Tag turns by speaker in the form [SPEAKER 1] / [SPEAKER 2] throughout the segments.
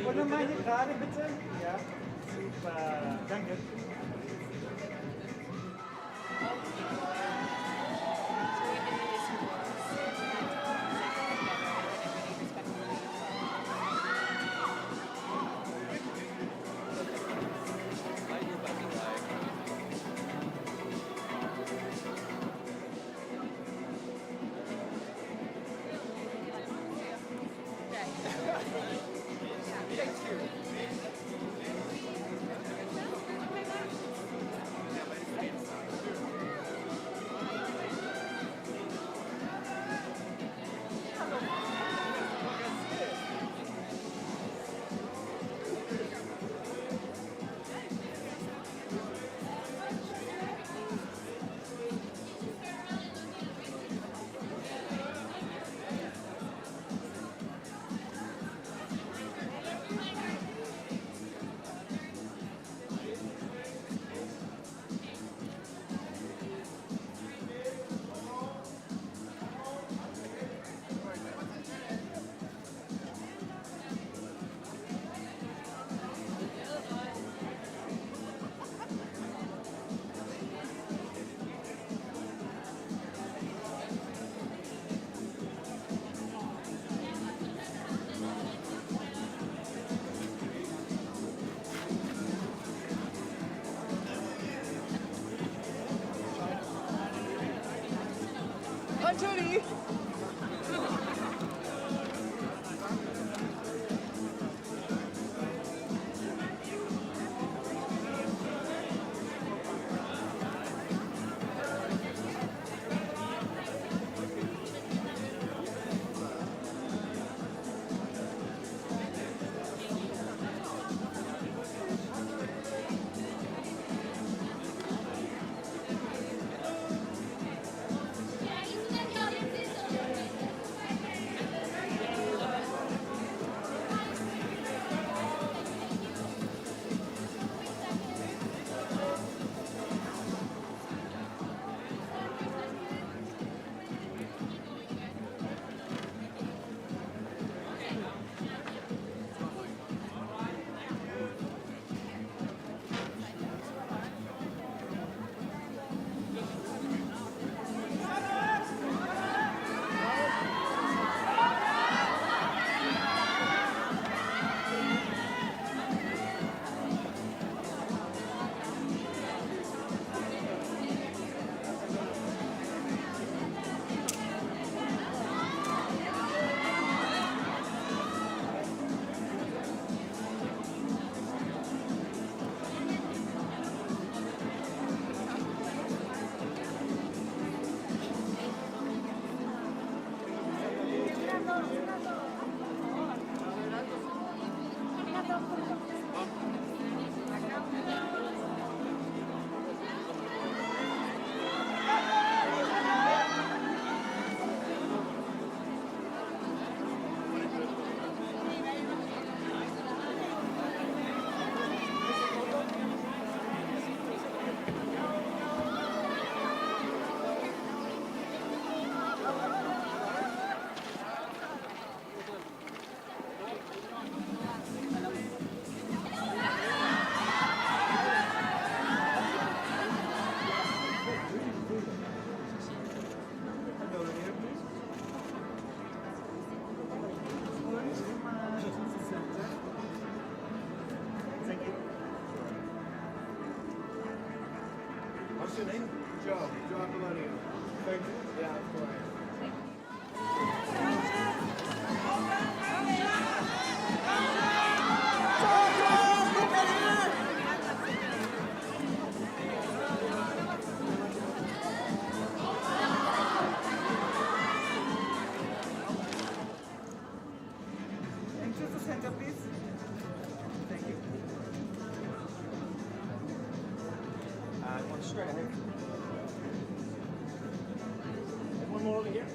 [SPEAKER 1] Und dann mal hier gerade bitte. Ja, super. Danke.
[SPEAKER 2] Judy!
[SPEAKER 3] What's your name? Joe. Joe Apolonio. Thank you. Yeah, of course.
[SPEAKER 1] Into the center, please. Thank you.
[SPEAKER 3] One straight ahead. And one more over here.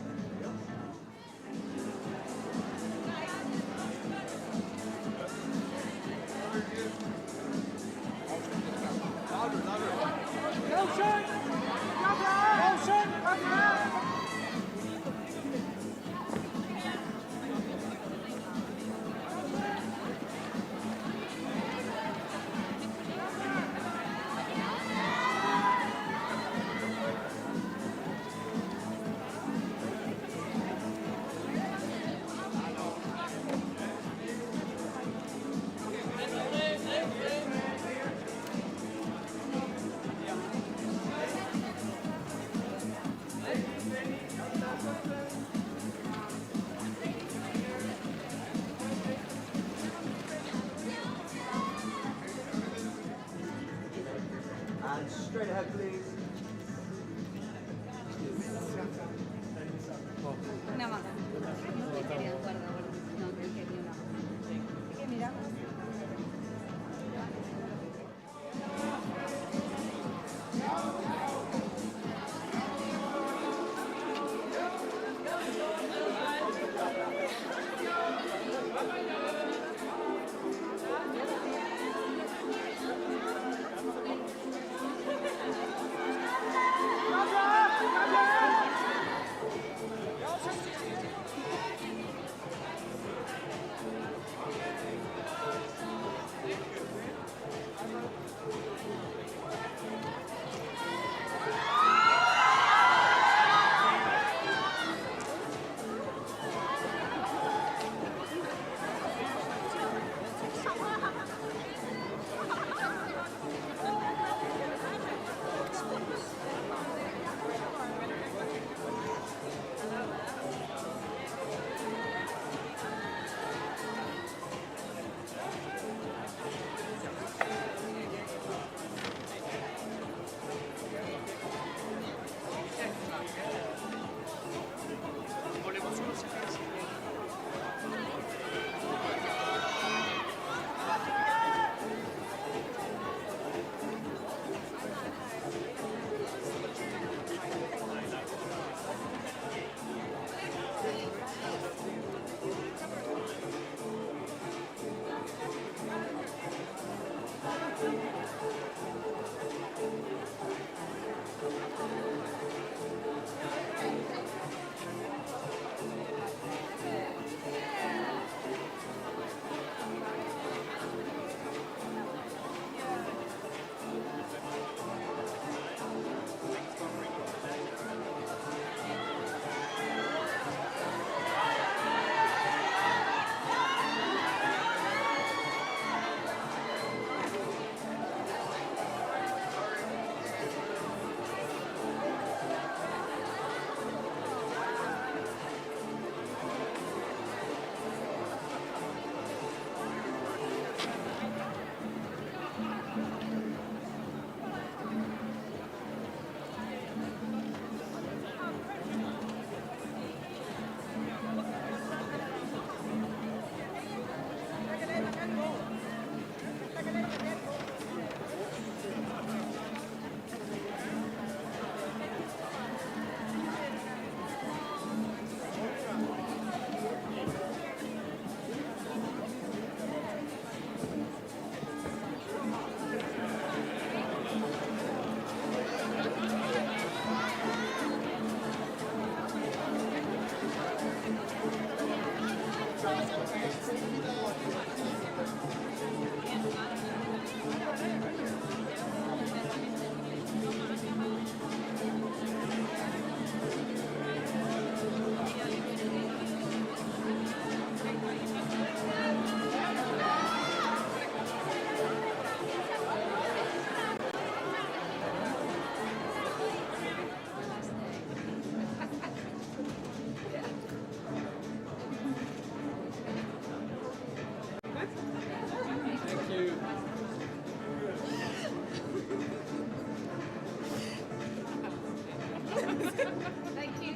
[SPEAKER 2] Thank you very much. Thank you.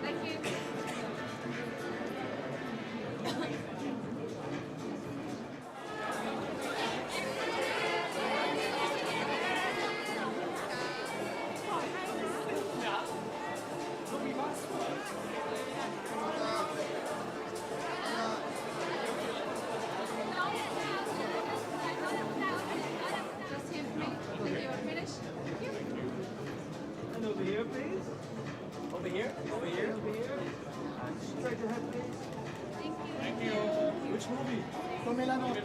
[SPEAKER 2] Thank you. Just here for me. Thank you. I'm finished.
[SPEAKER 1] And over here, please. Over here, over here, over here. And straight ahead, please.
[SPEAKER 2] Thank you.
[SPEAKER 1] Which movie?
[SPEAKER 3] Come la notte.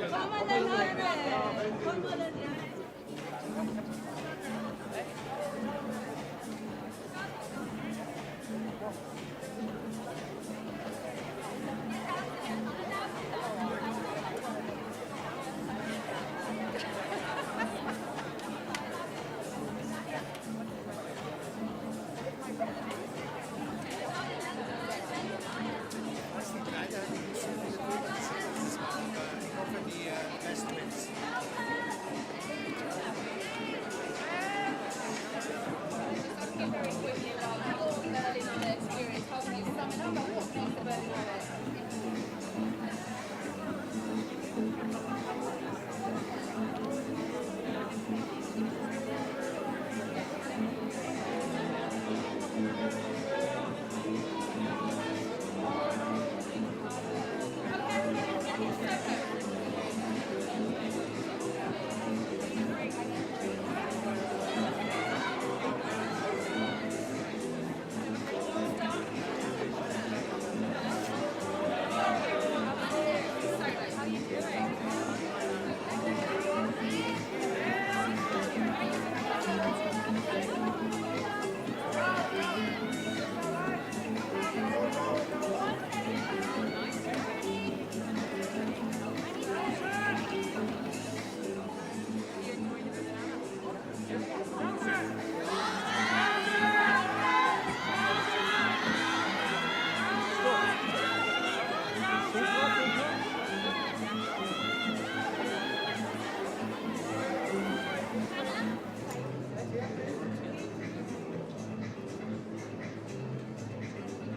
[SPEAKER 2] Asking very quickly about your Berlinale experience. How can you sum it up? What makes the Berlinale?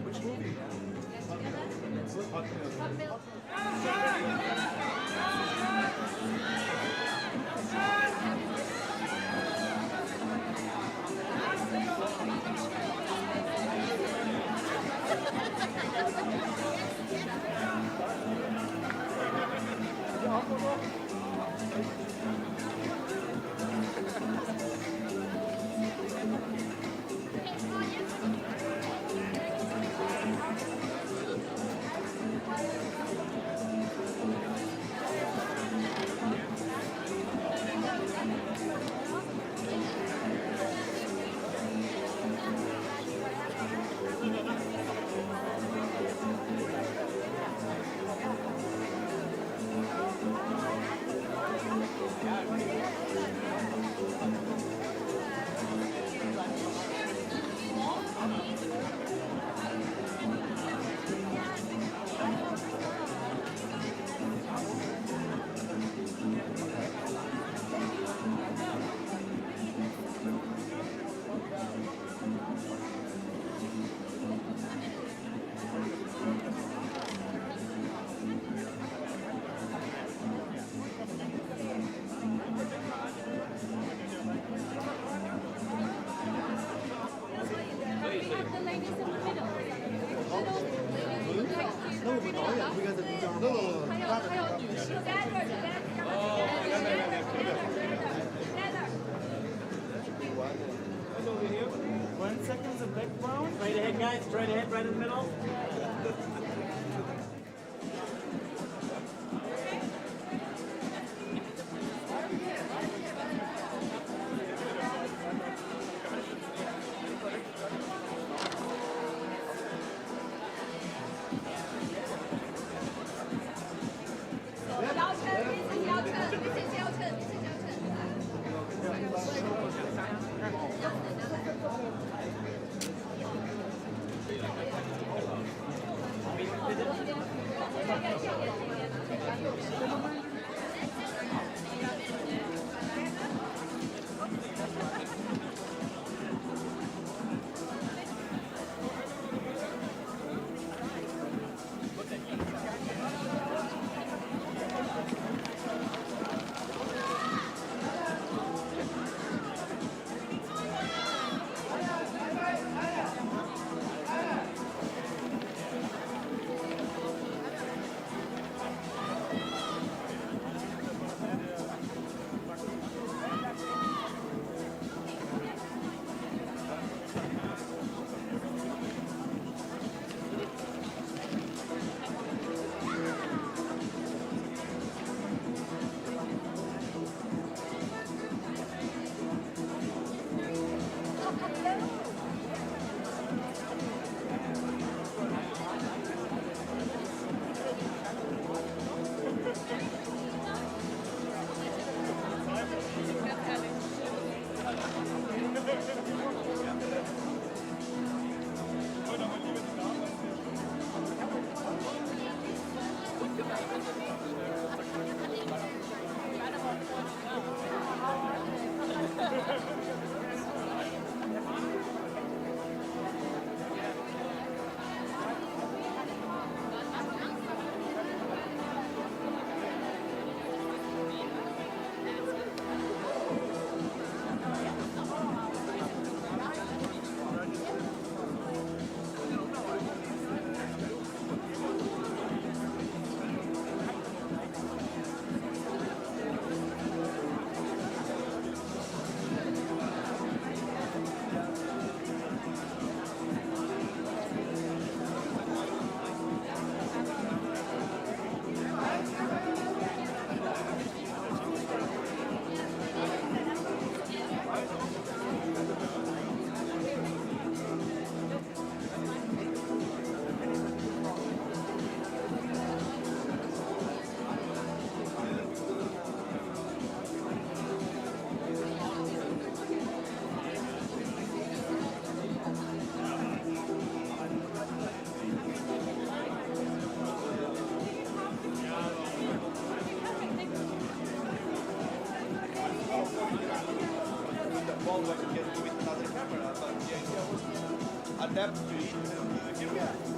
[SPEAKER 1] Which movie?
[SPEAKER 2] Hot milk.
[SPEAKER 1] And over here. 1 second, the background. Straight ahead, guys. Straight ahead, right in the middle.
[SPEAKER 2] This is your turn.
[SPEAKER 3] adapt to it. Here we are.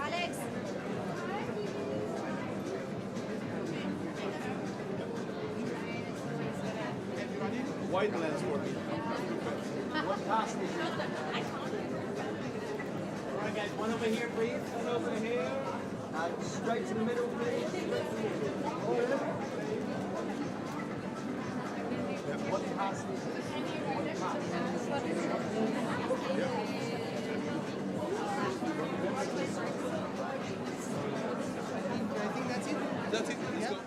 [SPEAKER 2] Ale
[SPEAKER 3] Widen lens for me.
[SPEAKER 1] What past is it? Alright guys, one over here please, one over here. And straight to the middle please. Straight to the middle. What past is it? What
[SPEAKER 3] I think that's it. That's it. Let's go.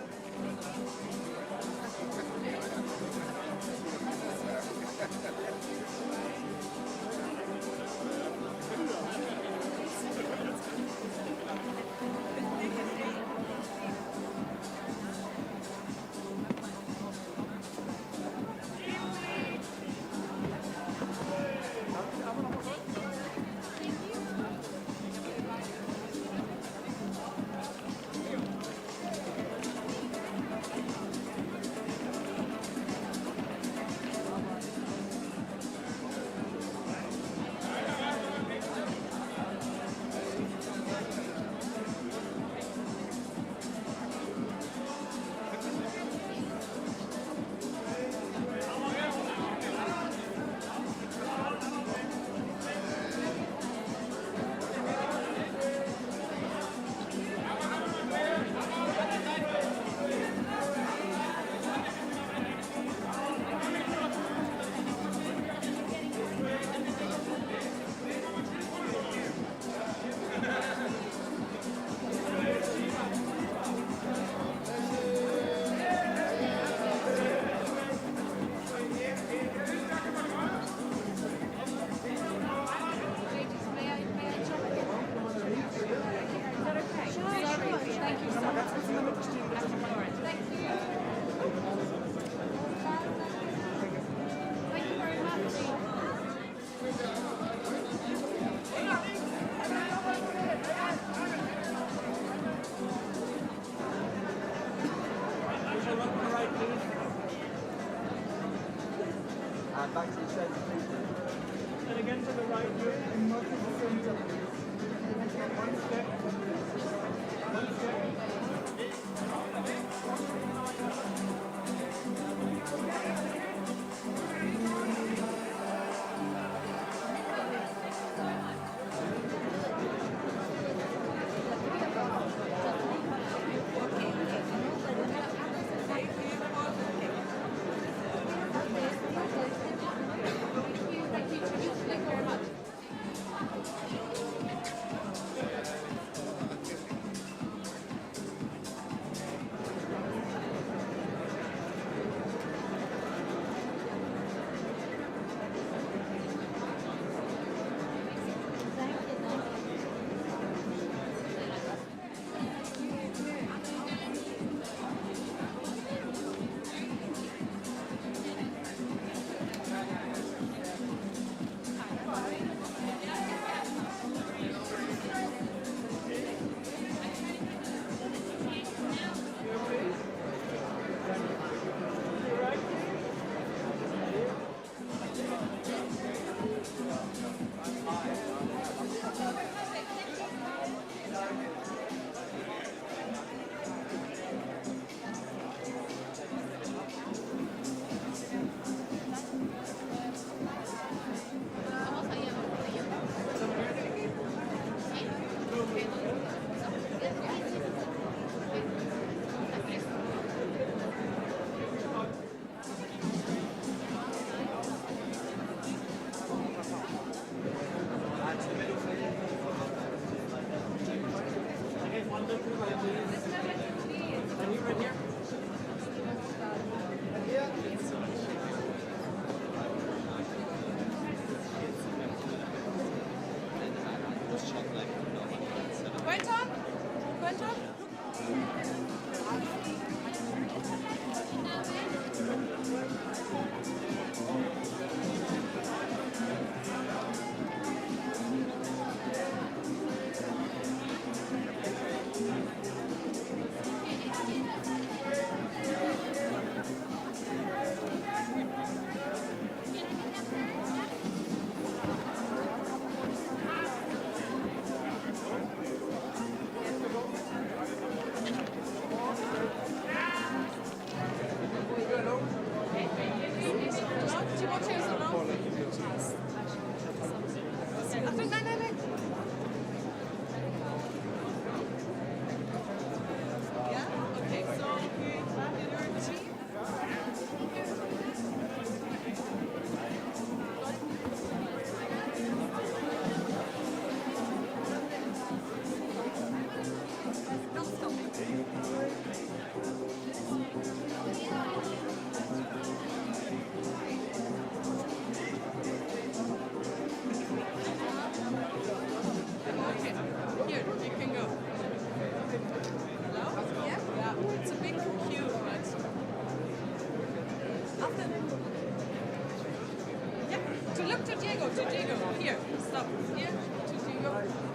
[SPEAKER 1] And back to the center, please. And again to the right here. And not to the center. One step. One step.
[SPEAKER 2] to Diego, to Diego. Here, stop. Here, to Diego.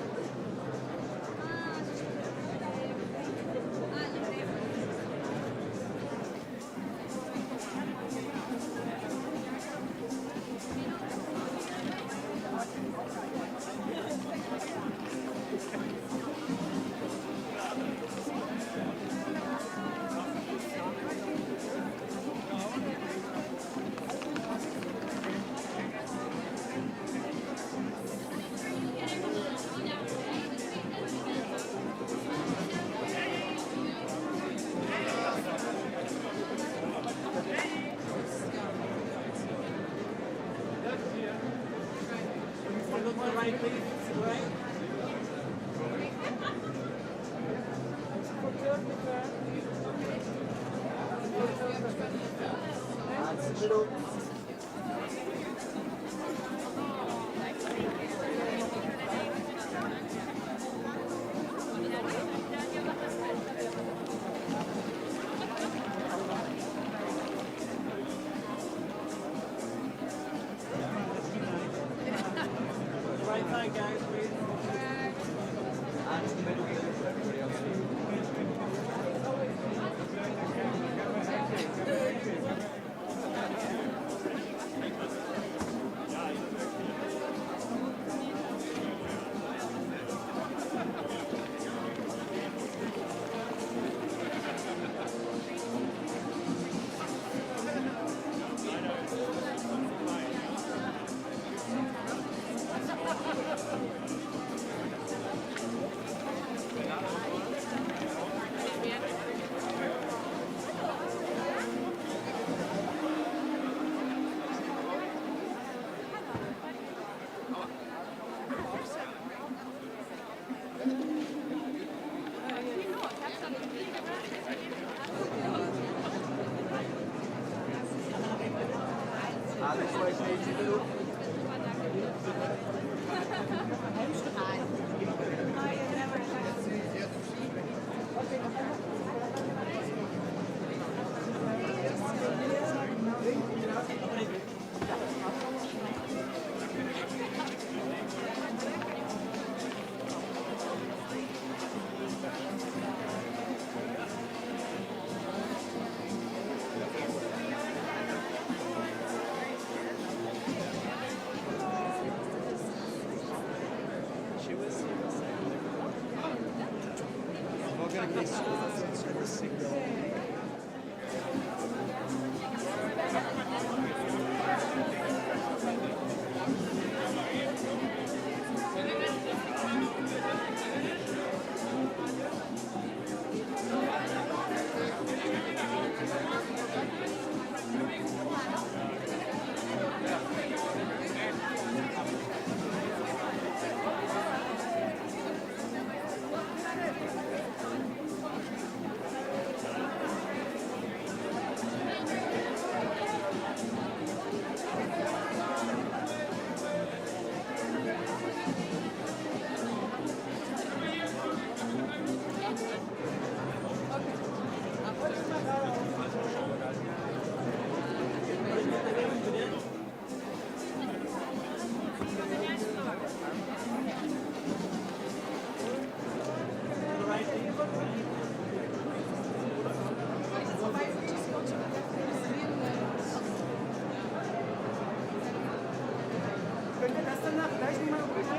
[SPEAKER 1] Könnt ihr das danach gleich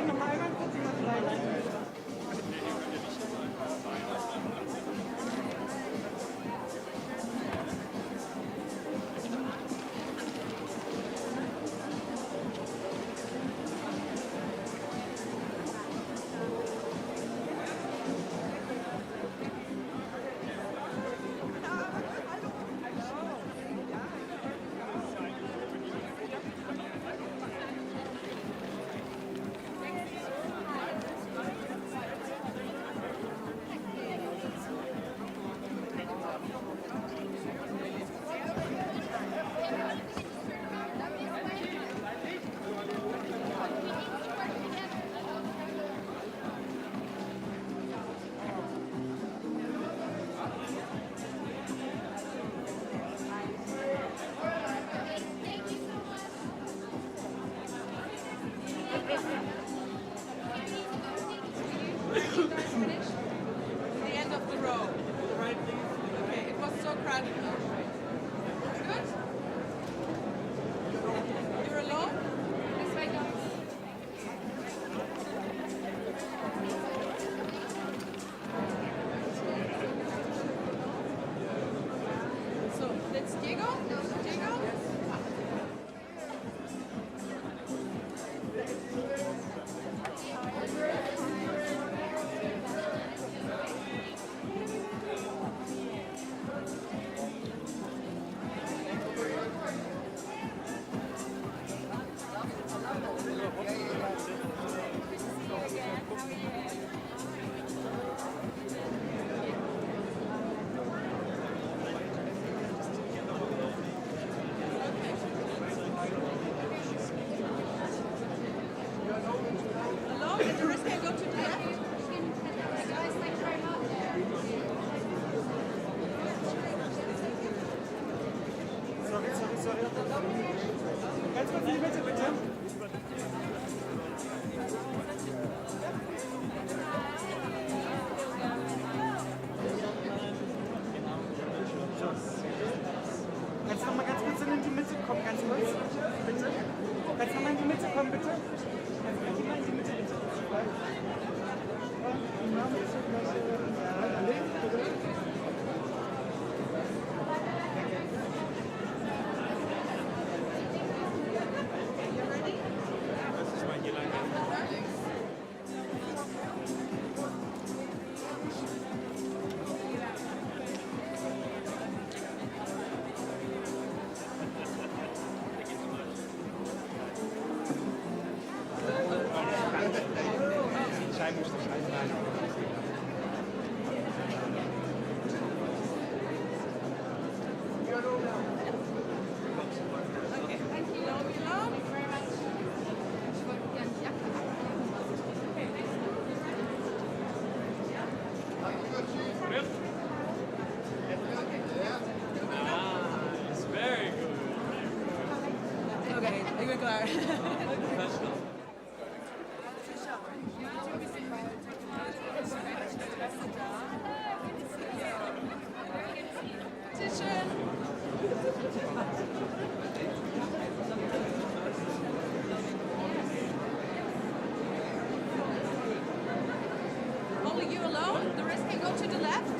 [SPEAKER 1] nochmal einmal kurz jemand Kannst du mal in die Mitte kommen, bitte? Kannst du mal in die Mitte, bitte? Und Name ist links, bitte.
[SPEAKER 3] Das ist mal hier lang. Zij moest er zijn.
[SPEAKER 4] Nice, very good.
[SPEAKER 2] Oké, ik ben klaar.
[SPEAKER 4] Professional.
[SPEAKER 2] Only you alone? The rest can go to the left?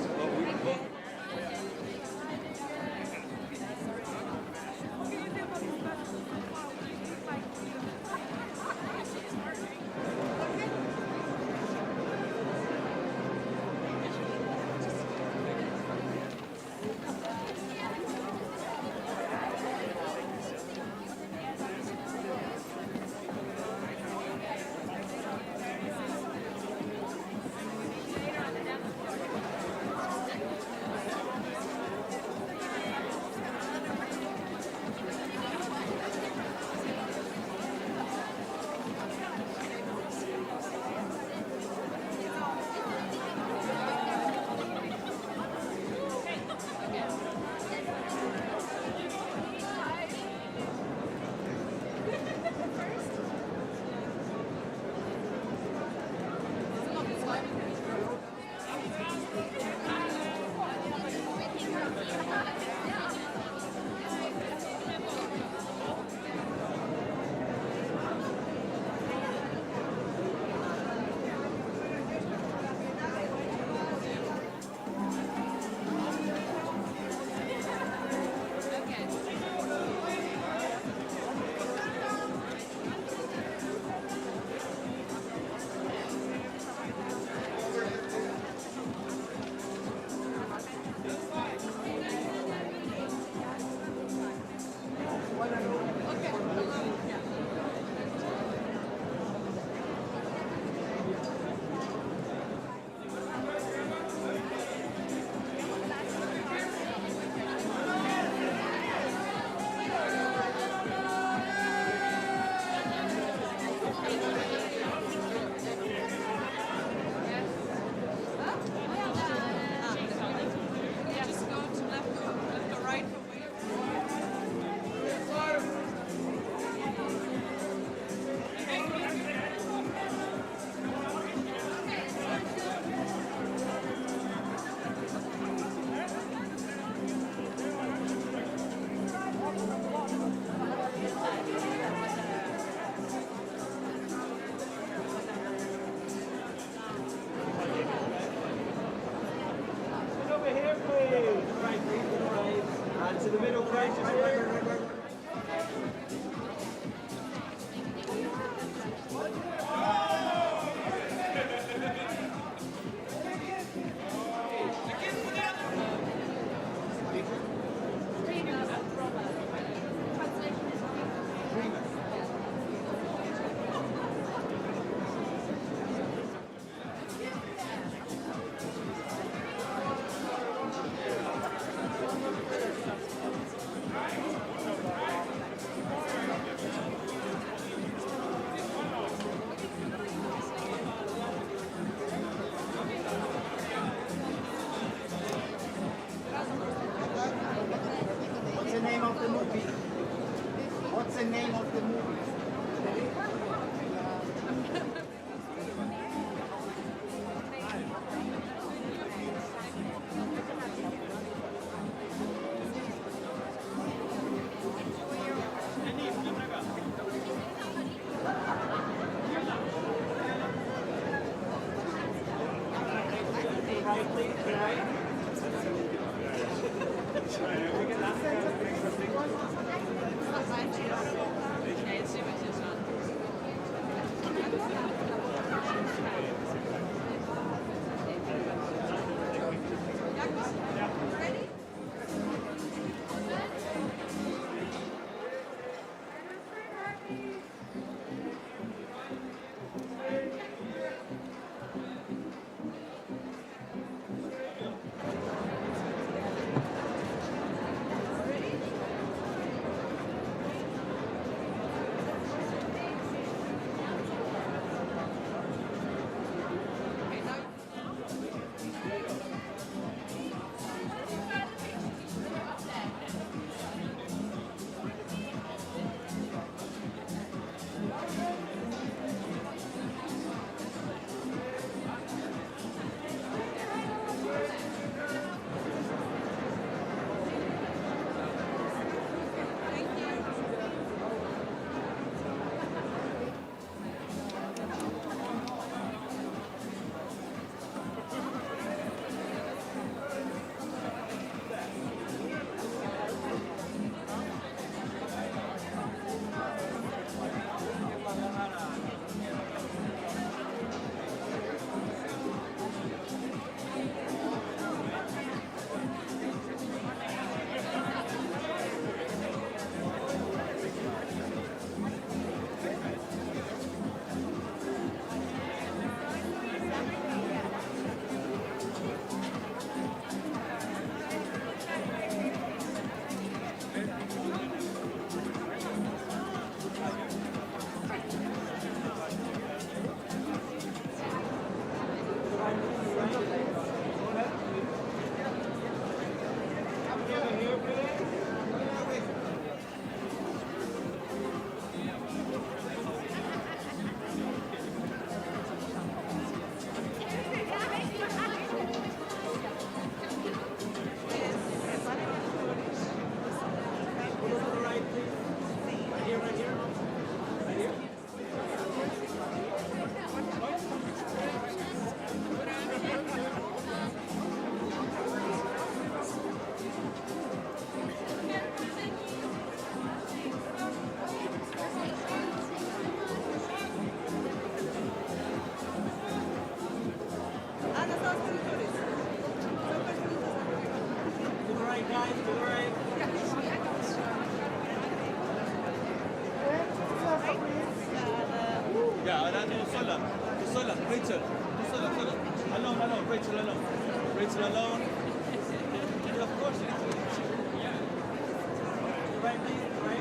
[SPEAKER 1] To the middle, please. Yeah, Sola, Rachel, alone, Rachel alone. Rachel alone. Yeah, of course, right, right.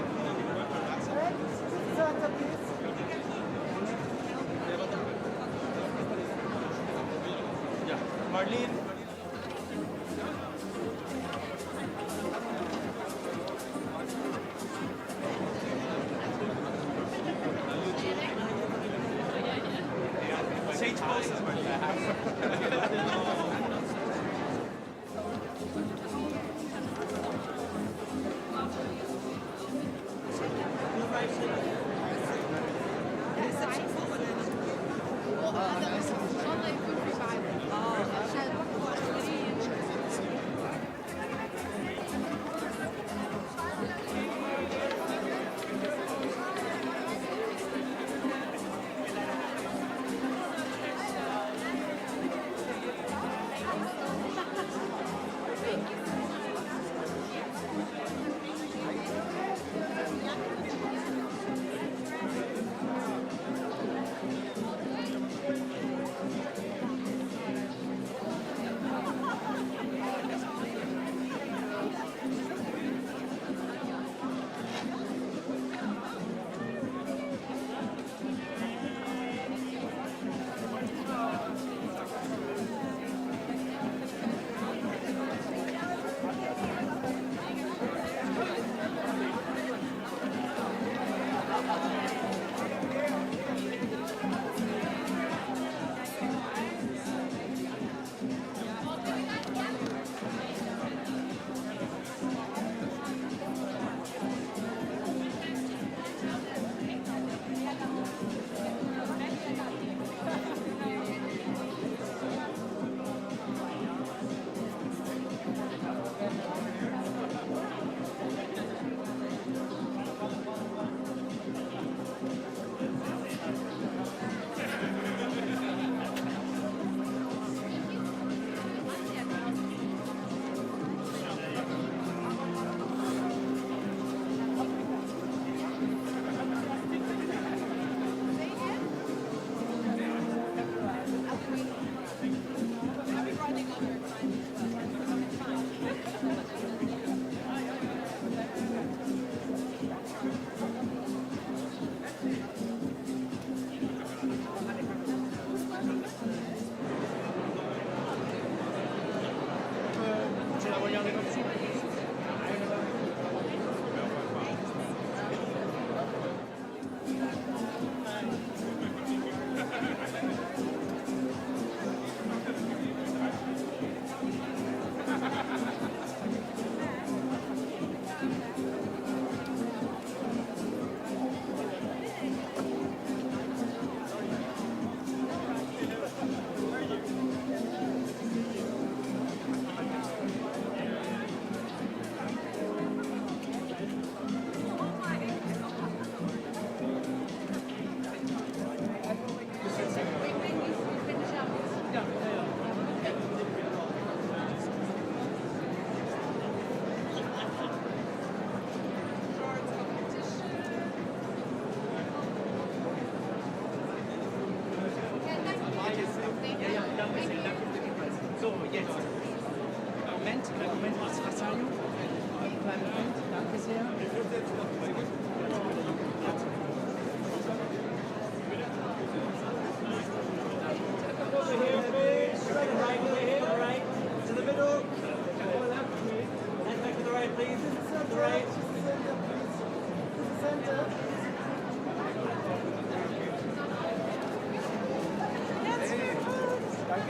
[SPEAKER 1] Yeah, Marlene. Change poses,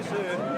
[SPEAKER 3] Dankeschön.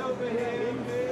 [SPEAKER 1] over here, please.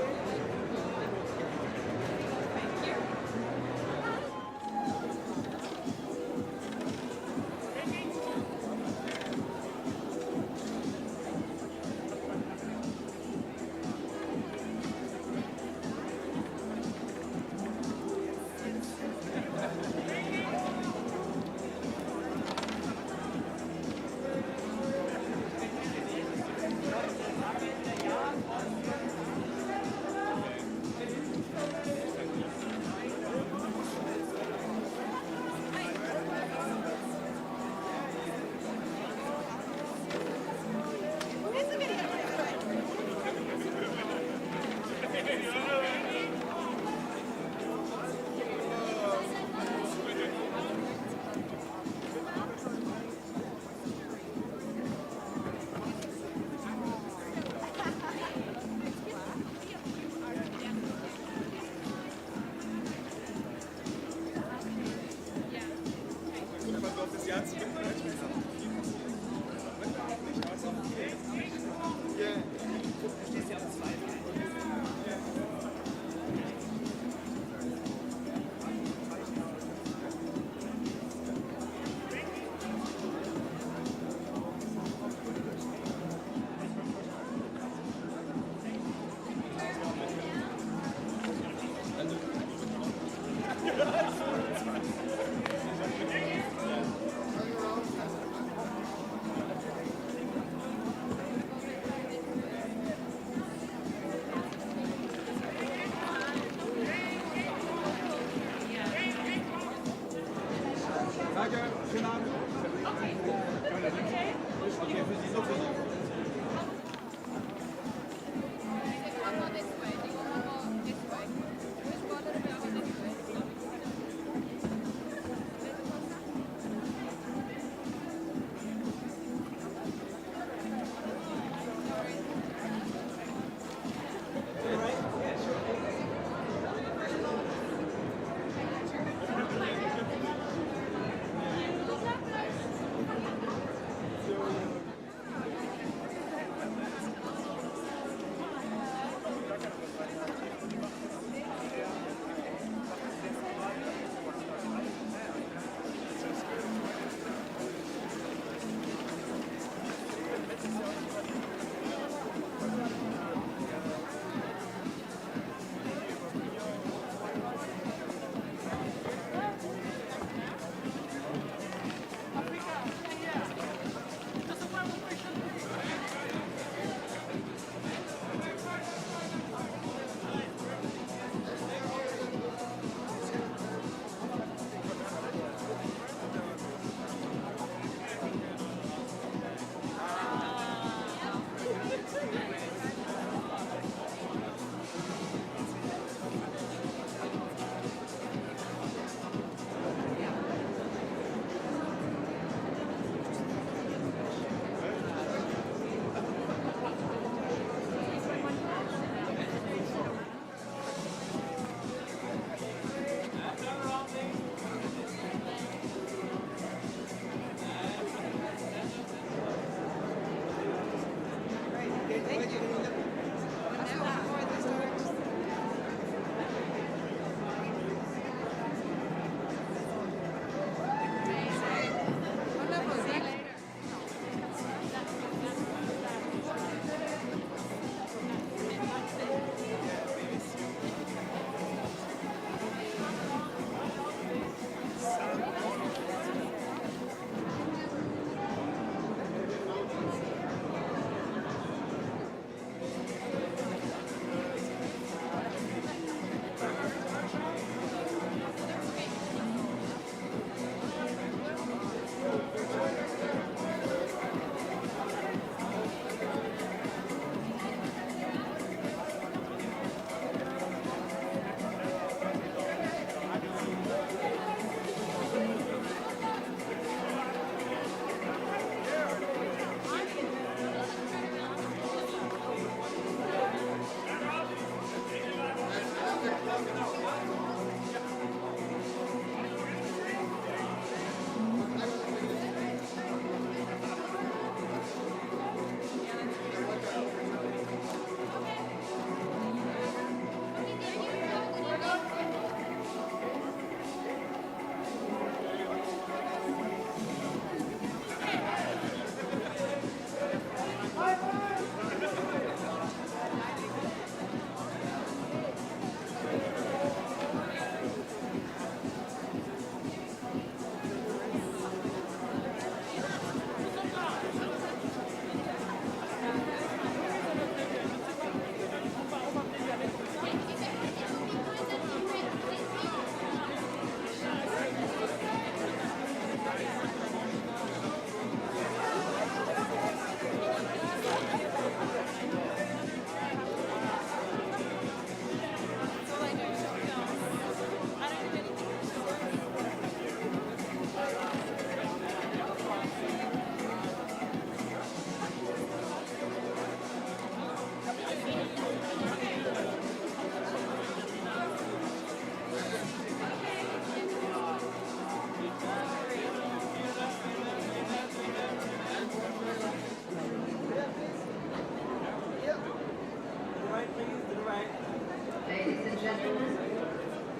[SPEAKER 5] gentlemen,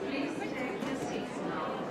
[SPEAKER 5] please take your seats now.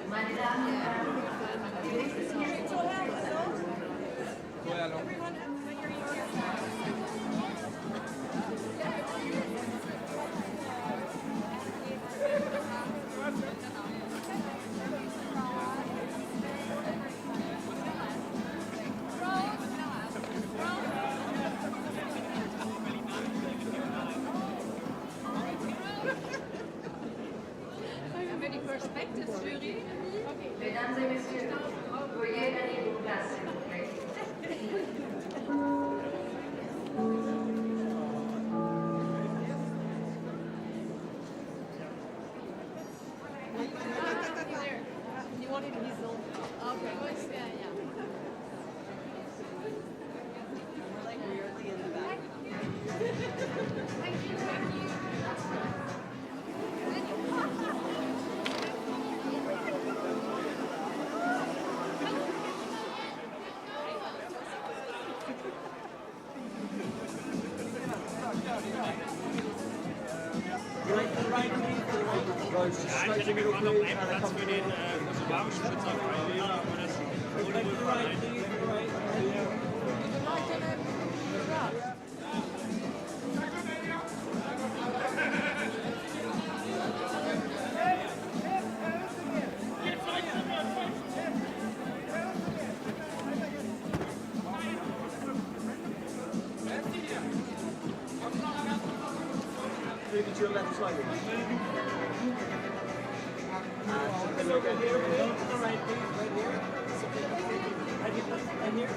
[SPEAKER 5] Meine Damen und Herren, die nächste Mesdames et messieurs, veuillez gagner vos places, s'il vous plaît.
[SPEAKER 2] You wanted to whistle. Okay. Yeah, yeah. Like weirdly in the back. Thank you. Thank you.
[SPEAKER 4] Ja, ich hätte gerade noch einen Platz für den Wagenspritzer frei, aber das wurde wohl verneint.
[SPEAKER 1] to your left slightly.
[SPEAKER 4] Look over here, to the right, please. Right here. And here.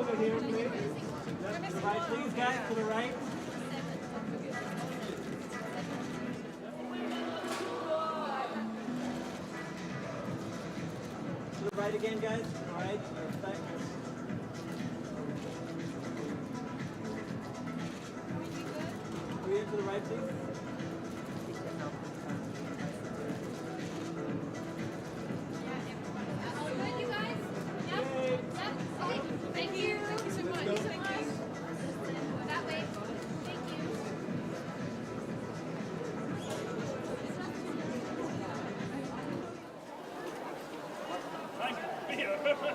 [SPEAKER 1] over here, please. Left to the right, please, guys, to the right. To the right again, guys. All right, perfect. To the right, please.
[SPEAKER 2] All good, you guys? Yep. Yep. Okay. Thank you. Thank you so much. Thank you. That way. Thank you.
[SPEAKER 4] Thank you.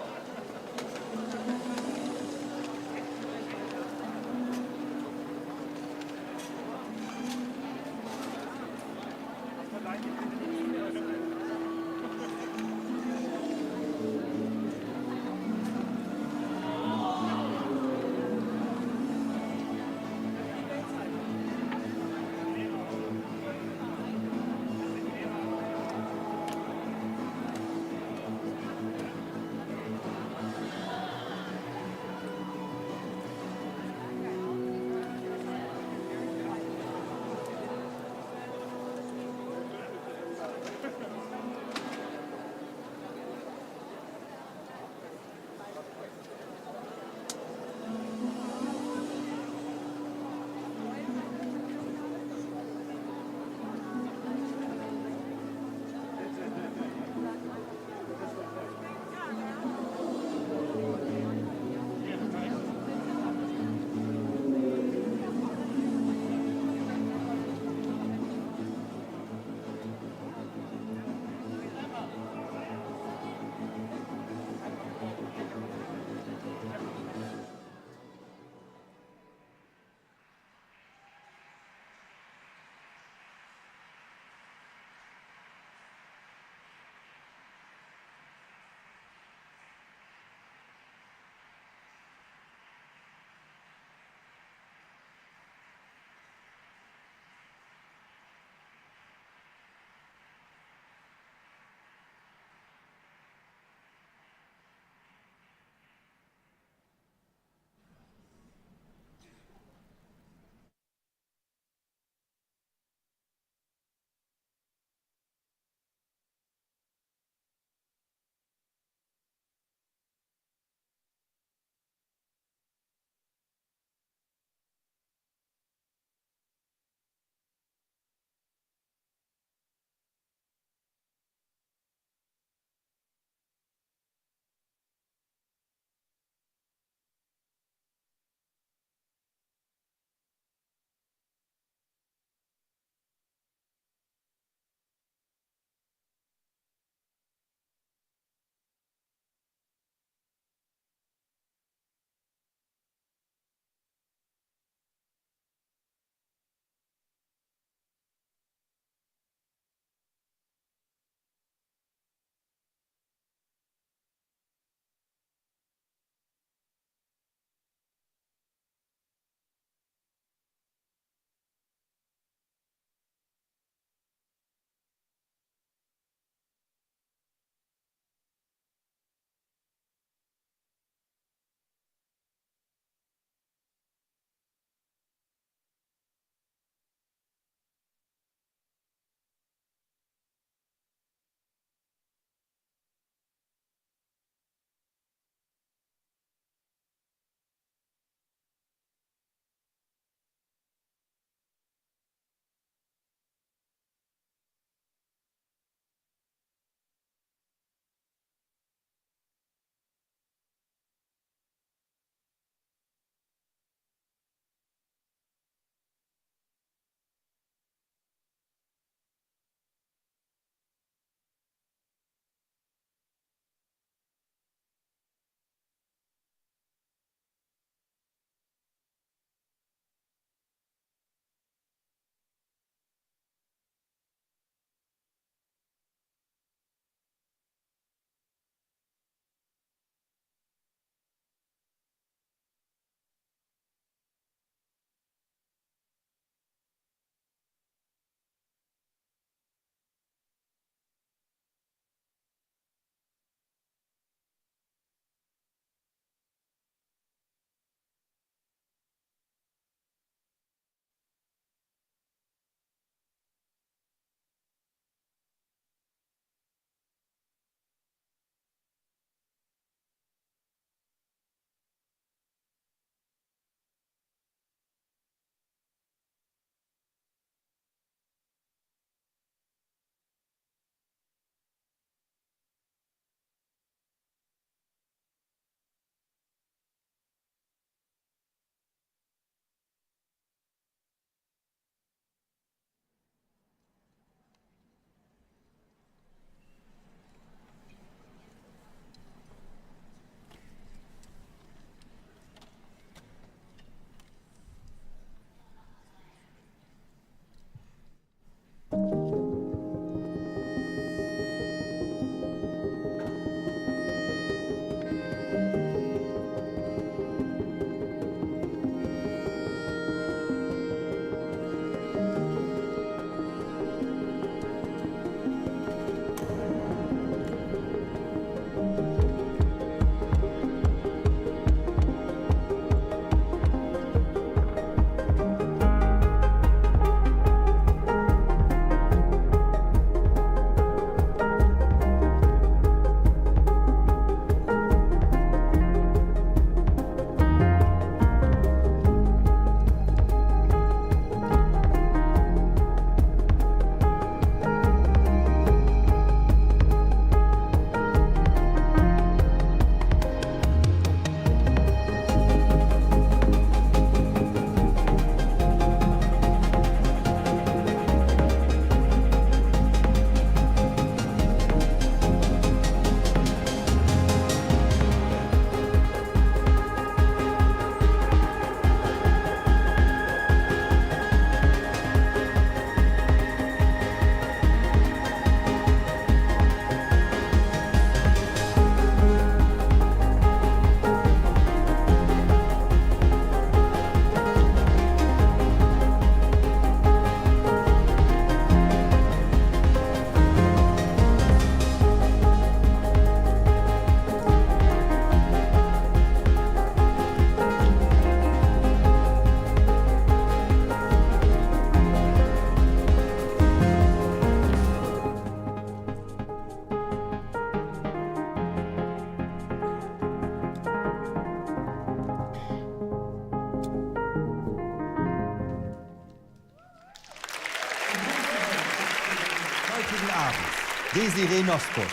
[SPEAKER 6] Desiree Nosbusch.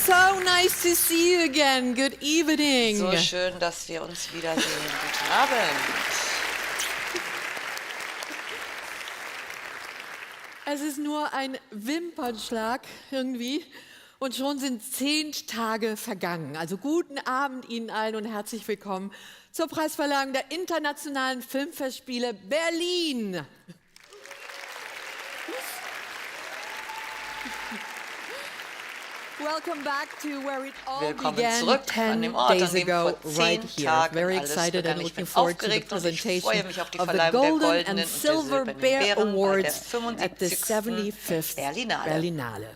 [SPEAKER 7] So nice to see you again. Good evening.
[SPEAKER 8] So schön, dass wir uns wiedersehen. Guten Abend.
[SPEAKER 7] Es ist nur ein Wimpernschlag irgendwie und schon sind 10 Tage vergangen. Also guten Abend Ihnen allen und herzlich willkommen zur Preisverleihung der Internationalen Filmfestspiele Berlin.
[SPEAKER 8] Willkommen zurück an dem Ort, an dem vor 10 Tagen alles begann. Ich bin aufgeregt und ich freue mich auf die Verleihung der Goldenen und der Silbernen Bären bei der 75. Berlinale.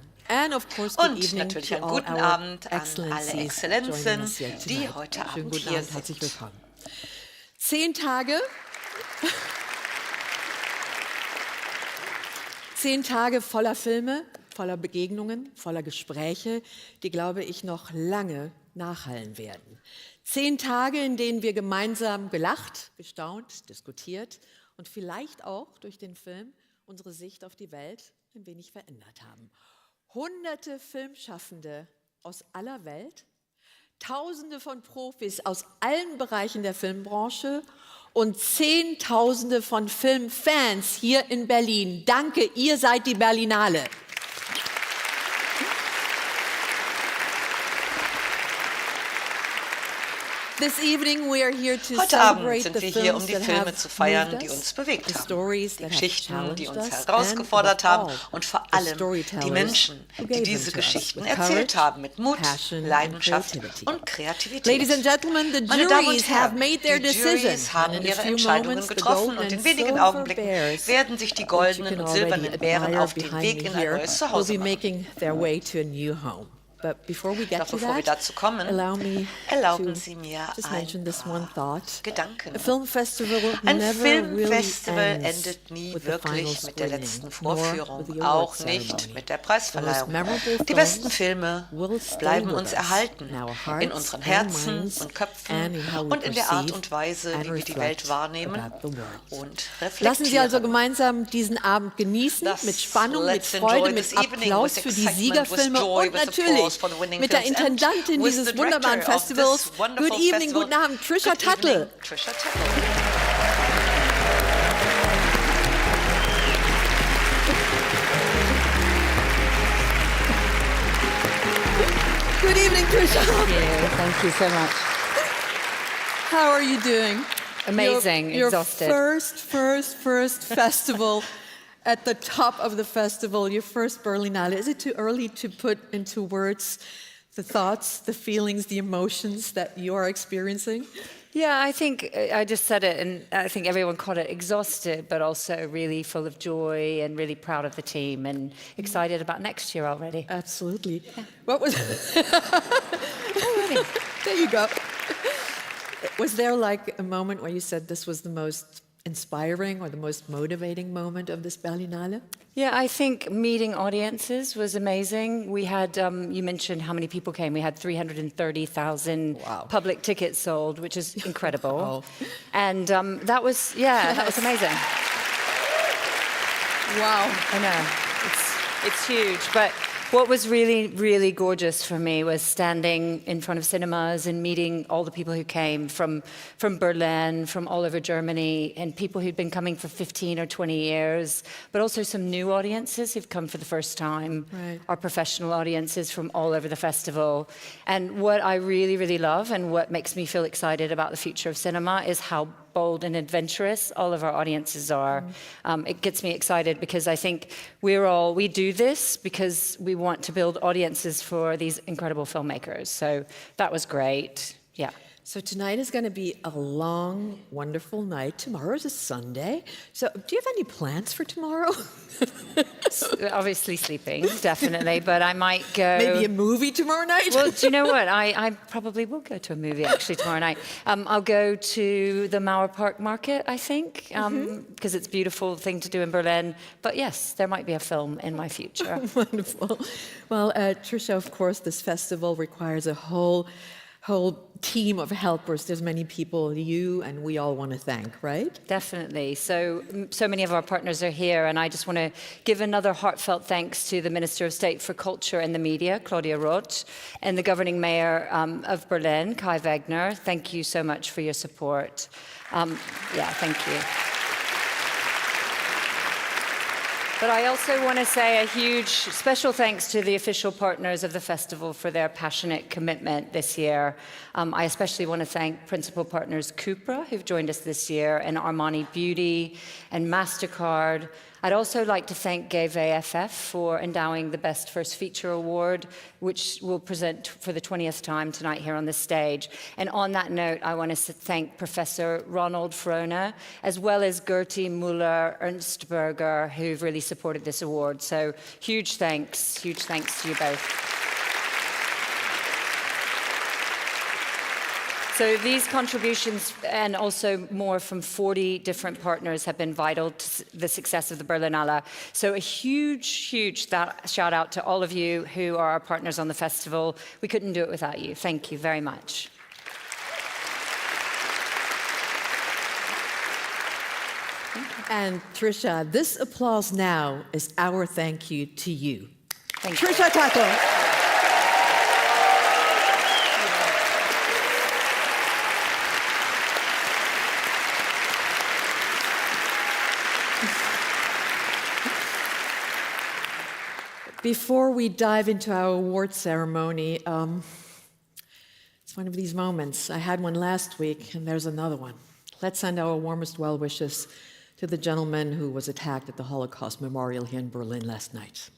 [SPEAKER 8] Und natürlich einen guten Abend an alle Exzellenzen, die heute Abend hier sind.
[SPEAKER 7] 10 Tage. 10 Tage voller Filme, voller Begegnungen, voller Gespräche, die, glaube ich, noch lange nachhallen werden. 10 Tage, in denen wir gemeinsam gelacht, gestaunt, diskutiert und vielleicht auch durch den Film unsere Sicht auf die Welt ein wenig verändert haben. Hunderte Filmschaffende aus aller Welt, Tausende von Profis aus allen Bereichen der Filmbranche und Zehntausende von Filmfans hier in Berlin. Danke, ihr seid die Berlinale.
[SPEAKER 8] Heute Abend sind wir hier, um die Filme zu feiern, die uns bewegt haben, die Geschichten, die uns herausgefordert haben und vor allem die Menschen, die diese Geschichten erzählt haben mit Mut, Leidenschaft und Kreativität. Meine Damen und Herren, die Jurys haben ihre Entscheidungen getroffen und in wenigen Augenblicken werden sich die goldenen und silbernen Bären auf den Weg in ein neues Zuhause machen. Doch bevor wir dazu kommen, erlauben Sie mir ein paar Gedanken. Ein Filmfestival endet nie wirklich mit der letzten Vorführung, auch nicht mit der Preisverleihung. Die besten Filme bleiben uns erhalten, in unseren Herzen und Köpfen und in der Art und Weise, wie wir die Welt wahrnehmen und reflektieren.
[SPEAKER 7] Lassen Sie also gemeinsam diesen Abend genießen, mit Spannung, mit Freude, mit Applaus für die Siegerfilme und natürlich mit der Intendantin dieses wunderbaren Festivals. Good evening, guten Abend, Trisha Tuttle. Good evening, Trisha.
[SPEAKER 9] Thank you so much.
[SPEAKER 7] How are you doing?
[SPEAKER 9] Amazing, exhausted.
[SPEAKER 7] Your first festival. At the top of the festival, your first Berlinale. Is it too early to put into words the thoughts, the feelings, the emotions that you are experiencing?
[SPEAKER 9] Yeah, I think I just said it, and I think everyone caught it. Exhausted, but also really full of joy and really proud of the team and excited about next year already.
[SPEAKER 7] Absolutely. Yeah. What was? There you go. Was there like a moment where you said this was the most inspiring or the most motivating moment of this Berlinale?
[SPEAKER 9] Yeah, I think meeting audiences was amazing. We had, you mentioned how many people came. We had 330,000 public tickets sold, which is incredible. And that was amazing.
[SPEAKER 7] Wow.
[SPEAKER 9] I know, it's huge. But what was really, really gorgeous for me was standing in front of cinemas and meeting all the people who came from Berlin, from all over Germany, and people who'd been coming for 15 or 20 years, but also some new audiences who've come for the first time, our professional audiences from all over the festival. And what I really, really love and what makes me feel excited about the future of cinema is how bold and adventurous all of our audiences are. It gets me excited because I think we do this because we want to build audiences for these incredible filmmakers. So that was great. Yeah.
[SPEAKER 7] So tonight is going to be a long, wonderful night. Tomorrow is a Sunday. So do you have any plans for tomorrow?
[SPEAKER 9] Obviously sleeping, definitely, but I might go...
[SPEAKER 7] Maybe a movie tomorrow night?
[SPEAKER 9] Well, do you know what? I probably will go to a movie, actually, tomorrow night. I'll go to the Mauer Park Market, I think, because it's a beautiful thing to do in Berlin. But yes, there might be a film in my future.
[SPEAKER 7] Wonderful. Well, Trisha, of course, this festival requires a whole team of helpers. There's many people you and we all want to thank, right?
[SPEAKER 9] Definitely. So many of our partners are here, and I just want to give another heartfelt thanks to the Minister of State for Culture and the Media, Claudia Roth, and the governing mayor of Berlin, Kai Wegner. Thank you so much for your support. Thank you. But I also want to say a huge special thanks to the official partners of the festival for their passionate commitment this year. I especially want to thank principal partners Cupra, who've joined us this year, and Armani Beauty and MasterCard. I'd also like to thank Gay VFF for endowing the Best First Feature Award, which we'll present for the 20th time tonight here on the stage. And on that note, I want to thank Professor Ronald Frohne, as well as Gertie Müller-Ernstberger, who've really supported this award. So huge thanks to you both. So these contributions and also more from 40 different partners have been vital to the success of the Berlinale. So a huge shout out to all of you who are our partners on the festival. We couldn't do it without you. Thank you very much.
[SPEAKER 7] And Trisha, this applause now is our thank you to you.
[SPEAKER 9] Thank you.
[SPEAKER 7] Trisha Tackle. Before we dive into our award ceremony, it's one of these moments. I had one last week, and there's another one. Let's send our warmest well wishes to the gentleman who was attacked at the Holocaust Memorial here in Berlin last night.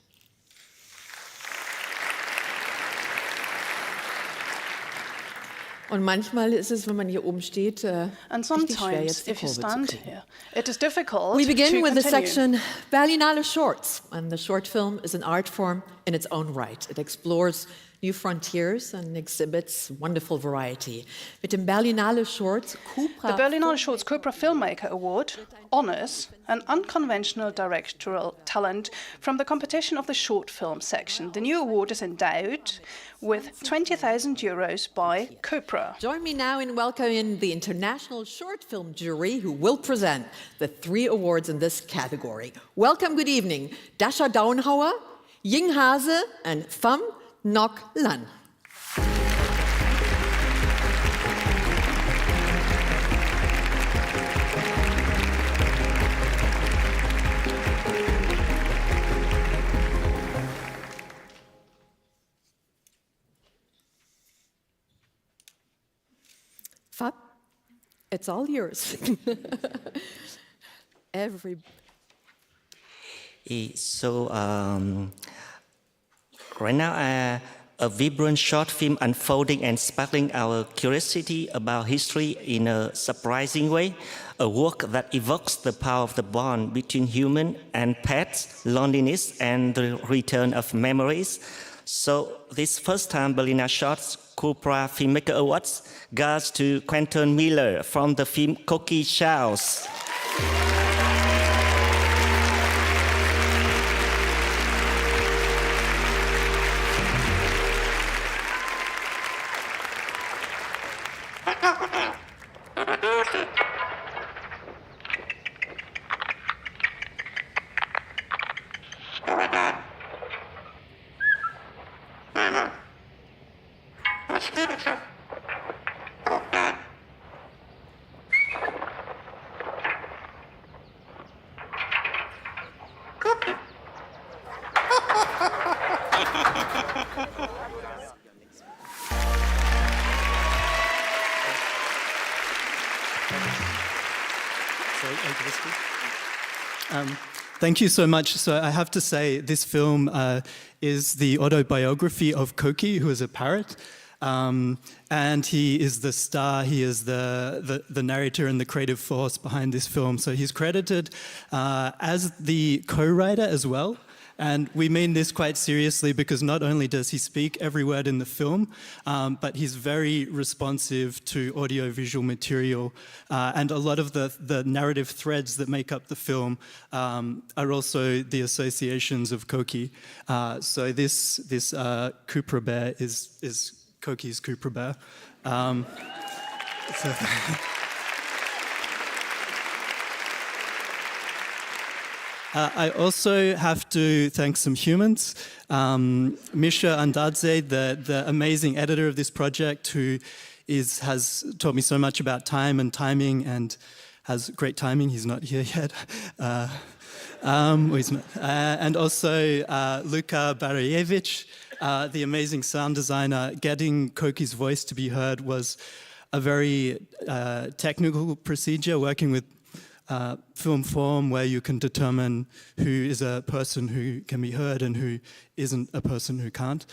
[SPEAKER 7] Und manchmal ist es, wenn man hier oben steht,
[SPEAKER 1] And
[SPEAKER 7] richtig schwer,
[SPEAKER 1] sometimes,
[SPEAKER 7] jetzt die
[SPEAKER 1] if you
[SPEAKER 7] Kurve zu
[SPEAKER 1] stand
[SPEAKER 7] kriegen.
[SPEAKER 1] here, it is difficult
[SPEAKER 7] We begin
[SPEAKER 1] to
[SPEAKER 7] with the
[SPEAKER 1] continue.
[SPEAKER 7] section Berlinale Shorts, and the short film is an art form in its own right. It explores new frontiers and exhibits wonderful variety. Mit dem Berlinale Shorts
[SPEAKER 1] The Berlinale Shorts Cupra Filmmaker Award honors an unconventional directorial talent from the competition of the short film section. The new award is endowed with 20,000 euros by Cupra.
[SPEAKER 7] Join me now in welcoming the International Short Film Jury, who will present the 3 awards in this category. Welcome, good evening, Dasha Daunhauer, Ying Hase, and Pham Ngoc Lan. Pham, it's all yours.
[SPEAKER 6] Right now, a vibrant short film unfolding and sparkling our curiosity about history in a surprising way. A work that evokes the power of the bond between human and pets, loneliness, and the return of memories. So this first time Berlinale Shorts Cupra Filmmaker Awards goes to Quentin Miller from the film Cookie Shows.
[SPEAKER 10] Thank you so much. So I have to say, this film is the autobiography of Koki, who is a parrot. And he is the star, he is the narrator and the creative force behind this film. So he's credited as the co-writer as well. And we mean this quite seriously because not only does he speak every word in the film, but he's very responsive to audiovisual material. And a lot of the narrative threads that make up the film are also the associations of Koki. So this Cupra bear is Koki's Cupra bear. I also have to thank some humans. Misha Andadze, the amazing editor of this project, who has taught me so much about time and timing and has great timing. He's not here yet. He's not. And also Luka Barajevich, the amazing sound designer. Getting Koki's voice to be heard was a very technical procedure, working with film form where you can determine who is a person who can be heard and who isn't a person who can't.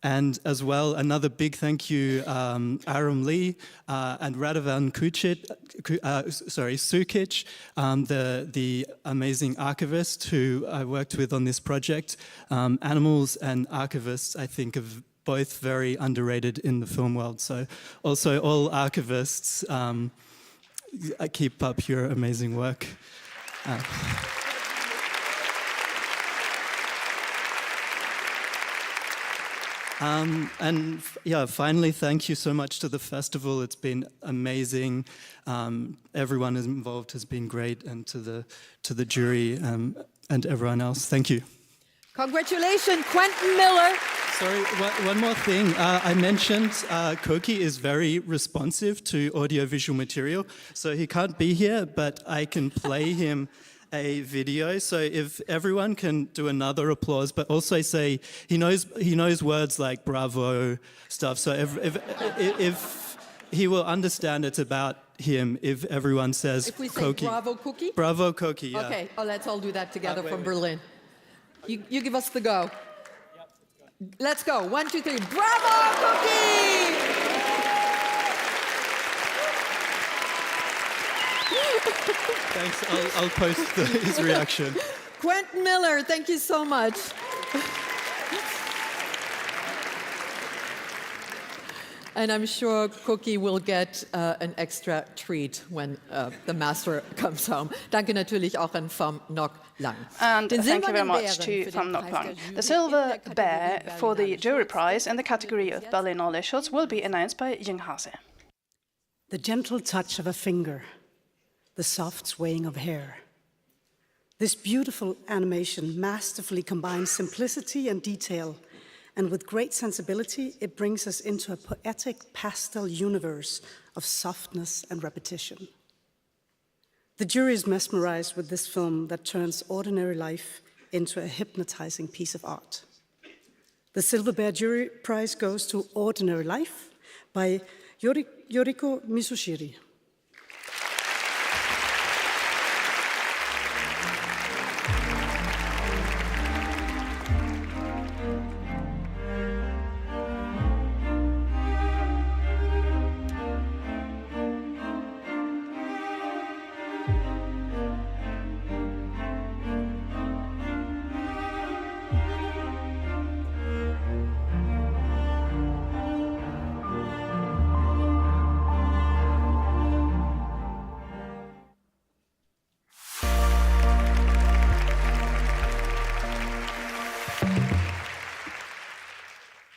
[SPEAKER 10] And as well, another big thank you, Aram Lee and Radovan Sukic, the amazing archivist who I worked with on this project. Animals and archivists, I think, are both very underrated in the film world. So also all archivists, keep up your amazing work. And yeah, finally, thank you so much to the festival. It's been amazing. Everyone involved has been great, and to the jury and everyone else. Thank you.
[SPEAKER 7] Congratulations, Quentin Miller.
[SPEAKER 10] Sorry, one more thing. I mentioned Koki is very responsive to audiovisual material, so he can't be here, but I can play him a video. So if everyone can do another applause, but also say he knows words like bravo stuff. So if he will understand it's about him if everyone says
[SPEAKER 7] if we say
[SPEAKER 10] Koki.
[SPEAKER 7] bravo Koki?
[SPEAKER 10] Bravo Koki, yeah.
[SPEAKER 7] Okay, let's all do that together from Berlin. You give us the go. Let's go. 1, 2, 3. Bravo, Koki!
[SPEAKER 10] Thanks. I'll post his reaction.
[SPEAKER 7] Quentin Miller, thank you so much. And I'm sure Koki will get an extra treat when the master comes home. Danke natürlich auch an Pham Ngoc Lang.
[SPEAKER 11] And thank you very much to Pham Ngoc Lang. The silver bear for the jury prize in the category of Berlinale Shorts will be announced by Ying Hase.
[SPEAKER 12] The gentle touch of a finger, the soft swaying of hair. This beautiful animation masterfully combines simplicity and detail, and with great sensibility, it brings us into a poetic pastel universe of softness and repetition. The jury is mesmerized with this film that turns ordinary life into a hypnotizing piece of art. The Silver Bear Jury Prize goes to Ordinary Life by Yoriko Misoshiri.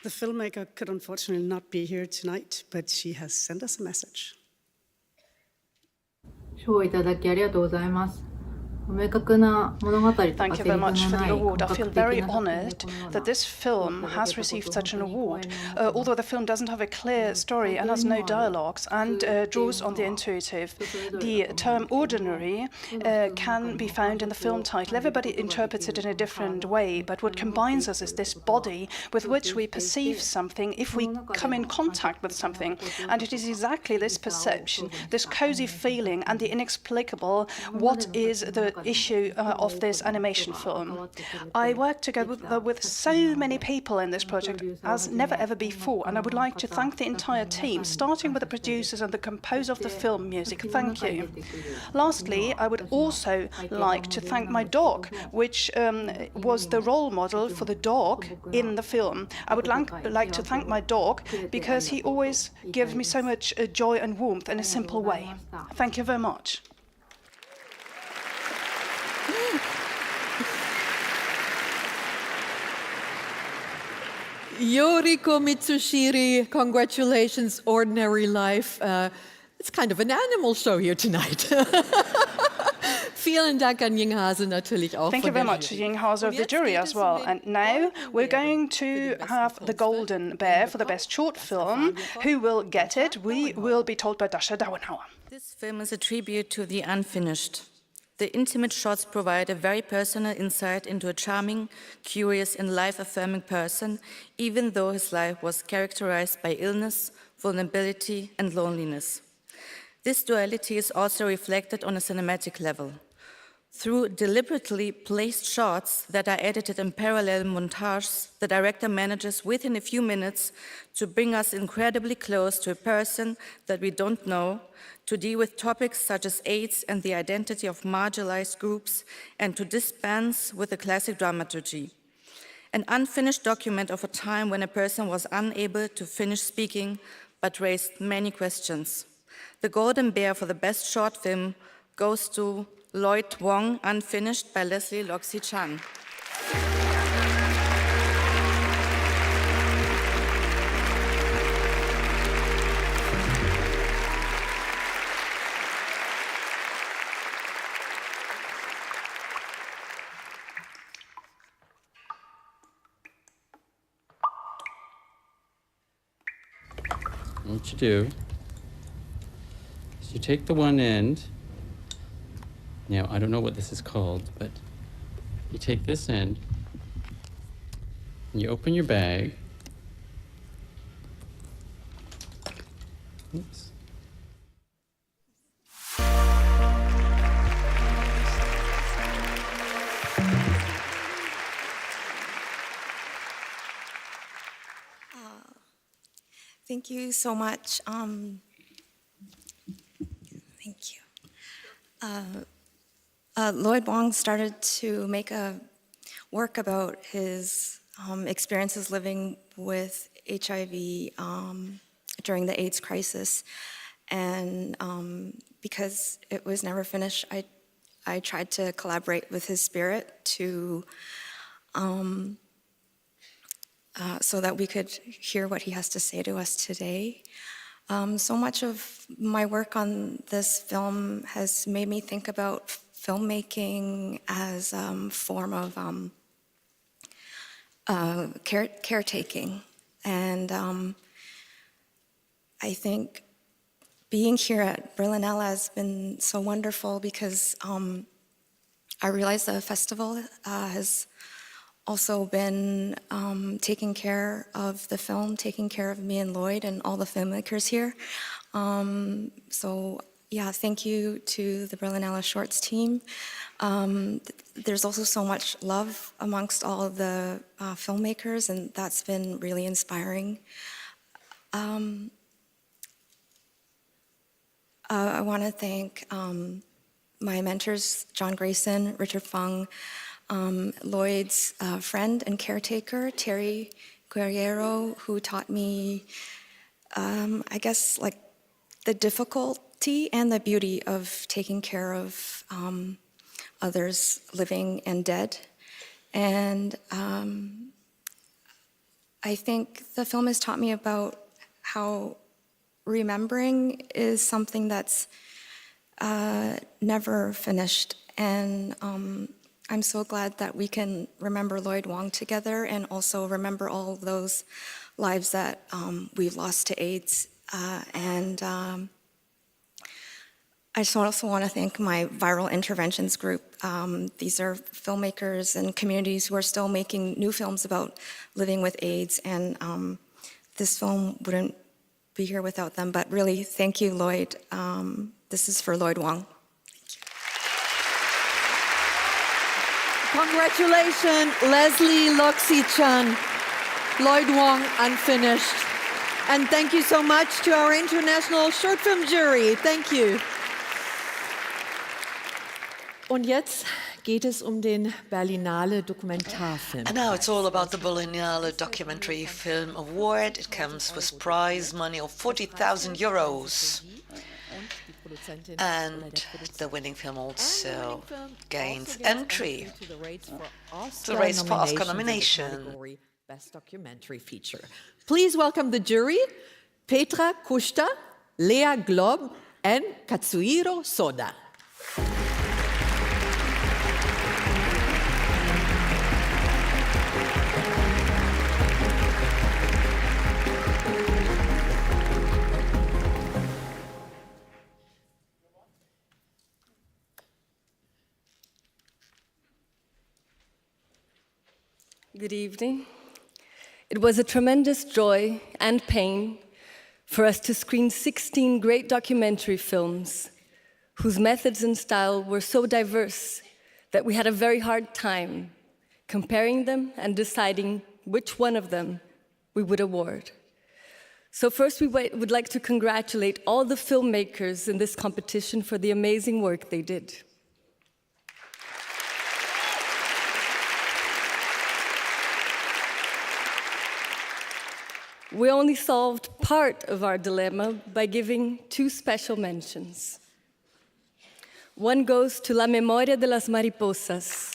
[SPEAKER 12] The filmmaker could unfortunately not be here tonight, but she has sent us a message.
[SPEAKER 13] 賞をいただきありがとうございます。 Thank you
[SPEAKER 11] very much for the award. I feel very honored that this film has received such an award. Although the film doesn't have a clear story and has no dialogues and draws on the intuitive, the term ordinary can be found in the film title. Everybody interprets it in a different way, but what combines us is this body with which we perceive something if we come in contact with something. And it is exactly this perception, this cozy feeling and the inexplicable, what is the issue of this animation film. I worked together with so many people in this project as never ever before, and I would like to thank the entire team, starting with the producers and the composer of the film music. Thank you. Lastly, I would also like to thank my dog, which was the role model for the dog in the film. I would like to thank my dog because he always gives me so much joy and warmth in a simple way. Thank you very much.
[SPEAKER 7] Yoriko Mitsushiri, congratulations, Ordinary Life. It's kind of an animal show here tonight. Vielen Dank an Jinghase natürlich auch.
[SPEAKER 11] Thank you very much to Jinghase of the jury as well. And now we're going to have the Golden Bear for the best short film. Who will get it? We will be told by Dasha Dauenhauer.
[SPEAKER 14] This film is a tribute to the unfinished. The intimate shots provide a very personal insight into a charming, curious, and life-affirming person, even though his life was characterized by illness, vulnerability, and loneliness. This duality is also reflected on a cinematic level. Through deliberately placed shots that are edited in parallel montages, the director manages within a few minutes to bring us incredibly close to a person that we don't know, to deal with topics such as AIDS and the identity of marginalized groups, and to dispense with the classic dramaturgy. An unfinished document of a time when a person was unable to finish speaking, but raised many questions. The Golden Bear for the best short film goes to Lloyd Wong, Unfinished by Leslie Loxi Chan.
[SPEAKER 15] What you do is you take the one end. Now, I don't know what this is called, but you take this end and you open your bag. Oops.
[SPEAKER 16] Thank you so much. Thank you. Lloyd Wong started to make a work about his experiences living with HIV during the AIDS crisis. And because it was never finished, I tried to collaborate with his spirit to so that we could hear what he has to say to us today. So much of my work on this film has made me think about filmmaking as a form of caretaking. And I think being here at Berlinale has been so wonderful because I realize the festival has also been taking care of the film, taking care of me and Lloyd and all the filmmakers here. So yeah, thank you to the Berlinale Shorts team. There's also so much love amongst all of the filmmakers, and that's been really inspiring. I want to thank my mentors, John Grayson, Richard Fung, Lloyd's friend and caretaker, Terry Guerriero, who taught me, I guess, like the difficulty and the beauty of taking care of others living and dead. And I think the film has taught me about how remembering is something that's never finished. And I'm so glad that we can remember Lloyd Wong together and also remember all those lives that we've lost to AIDS. I just also want to thank my Viral Interventions group. These are filmmakers and communities who are still making new films about living with AIDS, and this film wouldn't be here without them. But really, thank you, Lloyd. This is for Lloyd Wong. Thank you.
[SPEAKER 7] Congratulations, Leslie Loxi-chan, Lloyd Wong, Unfinished. And thank you so much to our international short film jury. Thank you. Und jetzt geht es den Berlinale Dokumentarfilm.
[SPEAKER 8] And now it's all about the Berlinale Documentary Film Award. It comes with prize money of 40,000 euros. And the winning film also gains entry to the race for Oscar nomination.
[SPEAKER 7] Best Documentary Feature. Please welcome the jury, Petra Kusta, Lea Glob, and Katsuhiro Soda.
[SPEAKER 17] Good evening. It was a tremendous joy and pain for us to screen 16 great documentary films whose methods and style were so diverse that we had a very hard time comparing them and deciding which one of them we would award. So first we would like to congratulate all the filmmakers in this competition for the amazing work they did. We only solved part of our dilemma by giving two special mentions. One goes to La Memoria de las Mariposas.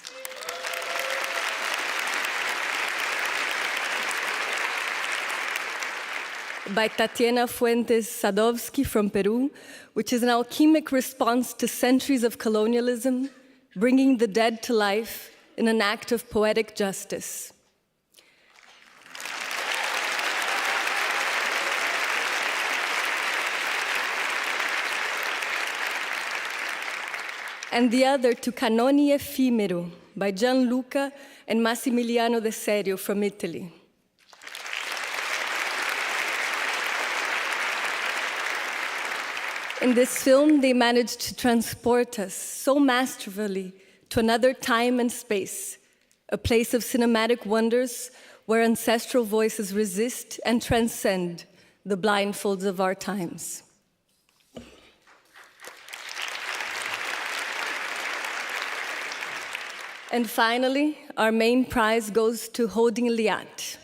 [SPEAKER 17] By Tatiana Fuentes Sadowski from Peru, which is an alchemic response to centuries of colonialism, bringing the dead to life in an act of poetic justice. And the other to Canoni Effimero by Gianluca and Massimiliano De Serio from Italy. In this film, they managed to transport us so masterfully to another time and space, a place of cinematic wonders where ancestral voices resist and transcend the blindfolds of our times. And finally, our main prize goes to Holding Liat.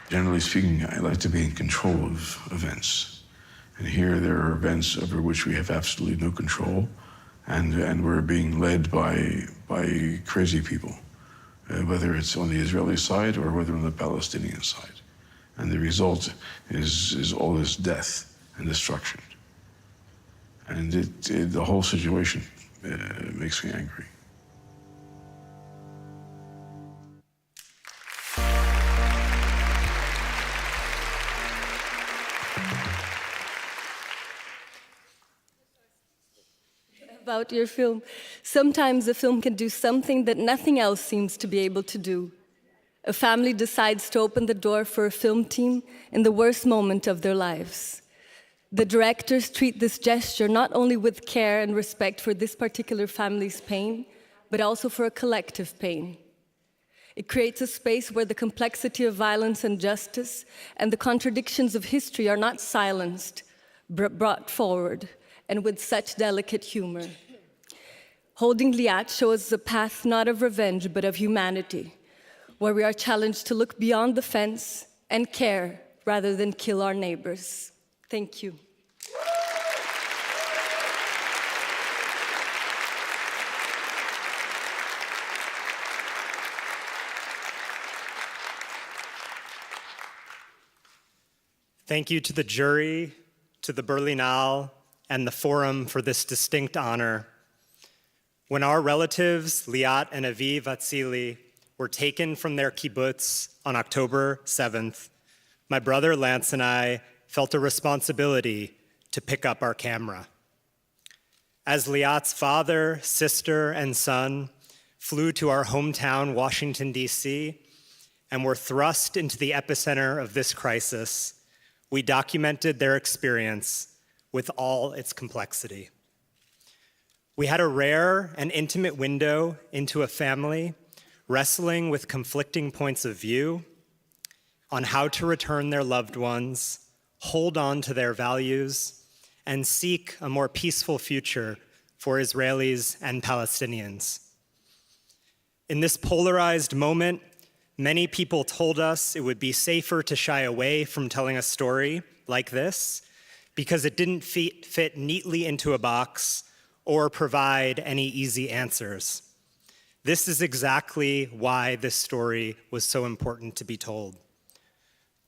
[SPEAKER 18] Generally speaking, I like to be in control of events. And here there are events over which we have absolutely no control, and we're being led by crazy people. Whether it's on the Israeli side or whether on the Palestinian side. And the result is all this death and destruction. And the whole situation makes me angry.
[SPEAKER 17] About your film. Sometimes a film can do something that nothing else seems to be able to do. A family decides to open the door for a film team in the worst moment of their lives. The directors treat this gesture not only with care and respect for this particular family's pain, but also for a collective pain. It creates a space where the complexity of violence and justice and the contradictions of history are not silenced, but brought forward, and with such delicate humor. Holding Liat shows a path not of revenge, but of humanity, where we are challenged to look beyond the fence and care rather than kill our neighbors. Thank you.
[SPEAKER 19] Thank you to the jury, to the Berlinale, and the Forum for this distinct honor. When our relatives, Liat and Aviv Atzili, were taken from their kibbutz on October 7th, my brother Lance and I felt a responsibility to pick up our camera. As Liat's father, sister, and son flew to our hometown, Washington, D.C., and were thrust into the epicenter of this crisis, we documented their experience with all its complexity. We had a rare and intimate window into a family wrestling with conflicting points of view on how to return their loved ones, hold on to their values, and seek a more peaceful future for Israelis and Palestinians. In this polarized moment, many people told us it would be safer to shy away from telling a story like this because it didn't fit neatly into a box or provide any easy answers. This is exactly why this story was so important to be told.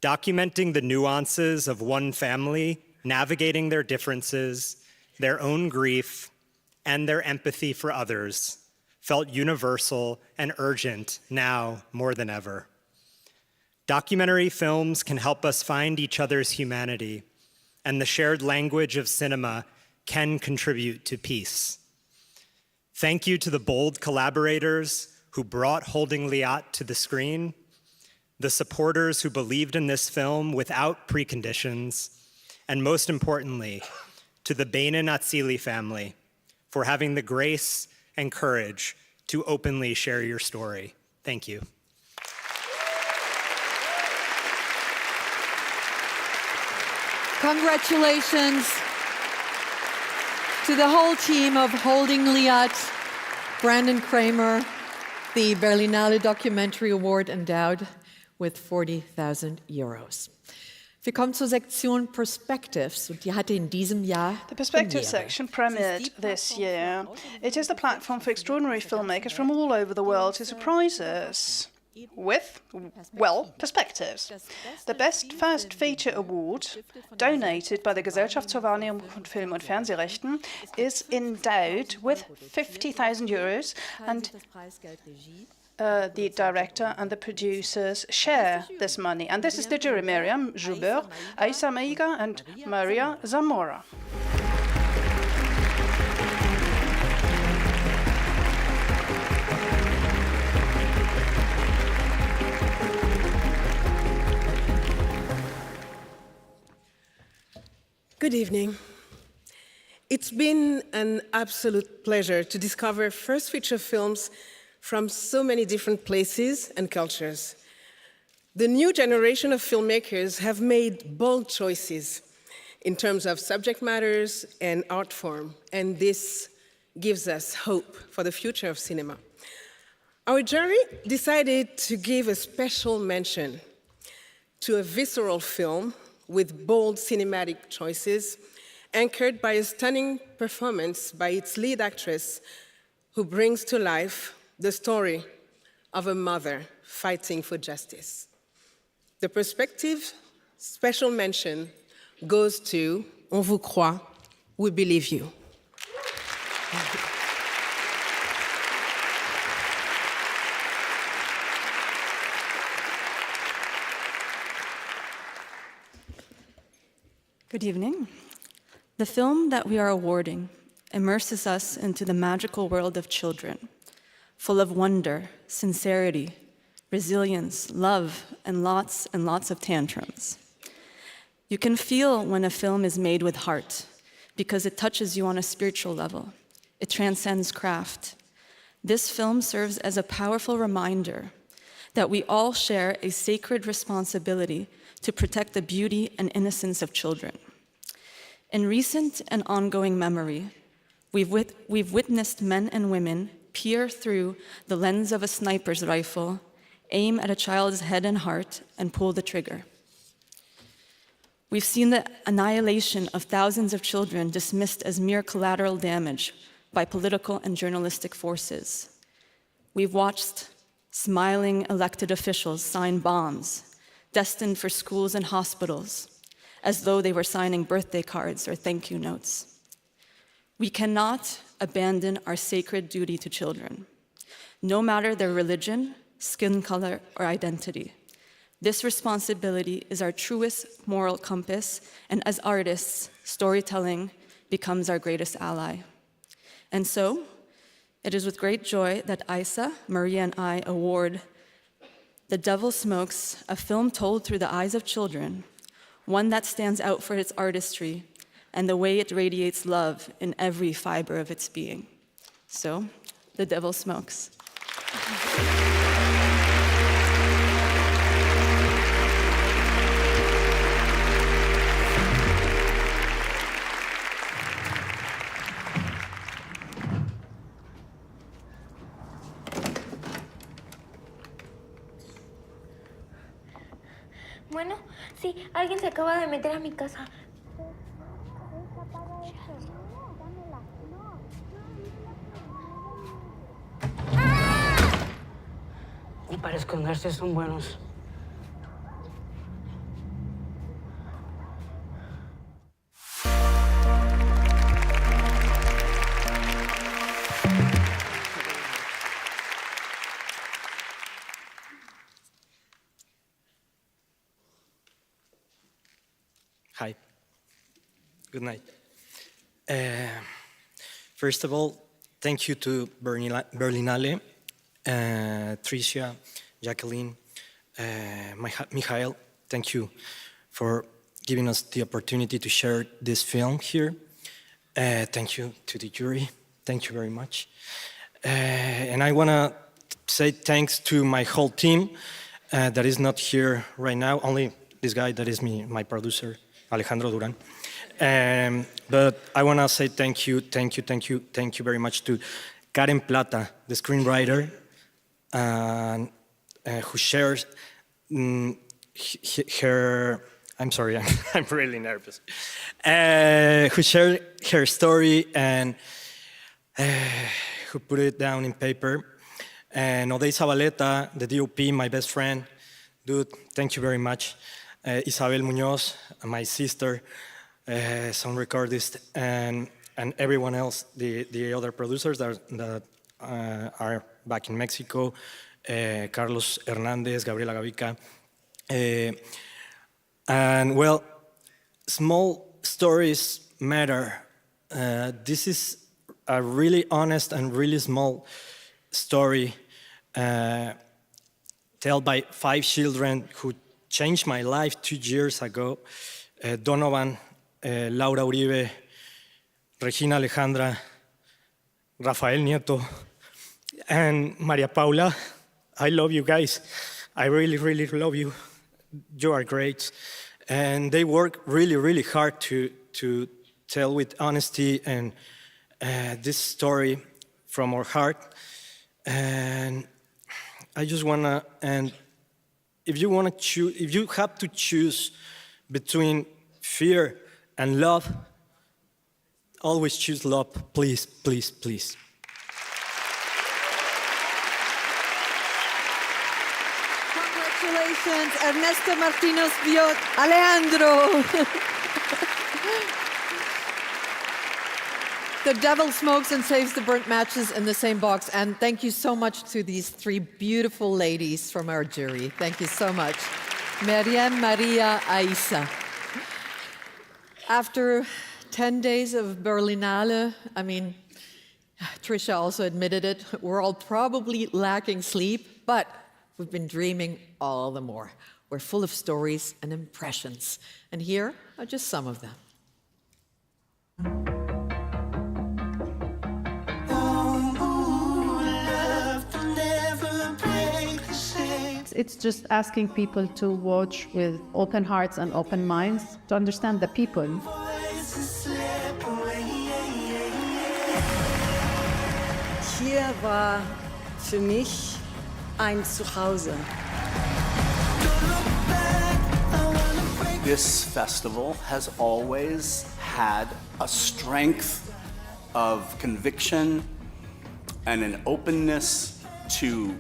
[SPEAKER 19] Documenting the nuances of one family, navigating their differences, their own grief, and their empathy for others felt universal and urgent now more than ever. Documentary films can help us find each other's humanity, and the shared language of cinema can contribute to peace. Thank you to the bold collaborators who brought Holding Liat to the screen, the supporters who believed in this film without preconditions, and most importantly, to the Beinin Atzili family for having the grace and courage to openly share your story. Thank you.
[SPEAKER 7] Congratulations to the whole team of Holding Liat, Brandon Kramer, the Berlinale Documentary Award endowed with 40,000 euros. Wir kommen zur Sektion Perspectives und die hatte in diesem Jahr
[SPEAKER 11] The Perspective
[SPEAKER 7] Premiere.
[SPEAKER 11] section premiered this year. It is the platform for extraordinary filmmakers from all over the world to surprise us with, well, perspectives. The Best First Feature Award, donated by the Gesellschaft zur Wahrnehmung von Film- und Fernsehrechten, is endowed with 50,000 euros, and the director and the producers share this money. And this is the jury: Miriam Joubert, Aissa Meiga, and Maria Zamora.
[SPEAKER 20] Good evening. It's been an absolute pleasure to discover first feature films from so many different places and cultures. The new generation of filmmakers have made bold choices in terms of subject matters and art form, and this gives us hope for the future of cinema. Our jury decided to give a special mention to a visceral film with bold cinematic choices, anchored by a stunning performance by its lead actress, who brings to life the story of a mother fighting for justice. The Perspective special mention goes to On vous croit, we believe you.
[SPEAKER 14] Good evening. The film that we are awarding immerses us into the magical world of children, full of wonder, sincerity, resilience, love, and lots of tantrums. You can feel when a film is made with heart because it touches you on a spiritual level. It transcends craft. This film serves as a powerful reminder that we all share a sacred responsibility to protect the beauty and innocence of children. In recent and ongoing memory, we've witnessed men and women peer through the lens of a sniper's rifle, aim at a child's head and heart, and pull the trigger. We've seen the annihilation of thousands of children dismissed as mere collateral damage by political and journalistic forces. We've watched smiling elected officials sign bombs destined for schools and hospitals, as though they were signing birthday cards or thank you notes. We cannot abandon our sacred duty to children, no matter their religion, skin color, or identity. This responsibility is our truest moral compass, and as artists, storytelling becomes our greatest ally. And so, it is with great joy that Aissa, Maria, and I award
[SPEAKER 21] The Devil Smokes, a film told through the eyes of children, one that stands out for its artistry and the way it radiates love in every fiber of its being. So, The Devil Smokes.
[SPEAKER 22] Bueno, sí, alguien se acaba de meter a mi casa.
[SPEAKER 23] Y para esconderse son buenos.
[SPEAKER 24] Hi. Good night. First of all, thank you to Berlinale, Tricia, Jacqueline, Michael. Thank you for giving us the opportunity to share this film here. Thank you to the jury. Thank you very much. And I want to say thanks to my whole team that is not here right now, only this guy that is my producer, Alejandro Duran. But I want to say thank you very much to Karen Plata, the screenwriter, who shares her, I'm sorry, I'm really nervous, who shared her story and who put it down in paper. And Odey Zabaleta, the DOP, my best friend, dude, thank you very much. Isabel Muñoz, my sister, sound recordist, and everyone else, the other producers that are back in Mexico, Carlos Hernandez, Gabriela Gavica. And well, small stories matter. This is a really honest and really small story told by 5 children who changed my life 2 years ago. Donovan, Laura Uribe, Regina Alejandra, Rafael Nieto, and Maria Paula. I love you guys. I really, really love you. You are great. And they work really, really hard to tell with honesty and this story from our heart. And I just wanna, and if you wanna choose, if you have to choose between fear and love, always choose love, please, please, please.
[SPEAKER 7] Congratulations, Ernesto Martinez Biot, Alejandro. The Devil Smokes and Saves the Burnt Matches in the same box. And thank you so much to these 3 beautiful ladies from our jury. Thank you so much. Miriam, Maria, Aisa. After 10 days of Berlinale, I mean, Tricia also admitted it, we're all probably lacking sleep, but we've been dreaming all the more. We're full of stories and impressions. And here are just some of them.
[SPEAKER 25] It's just asking people to watch with open hearts and open minds to understand the people.
[SPEAKER 26] Hier war für mich ein Zuhause.
[SPEAKER 27] This festival has always had a strength of conviction and an openness to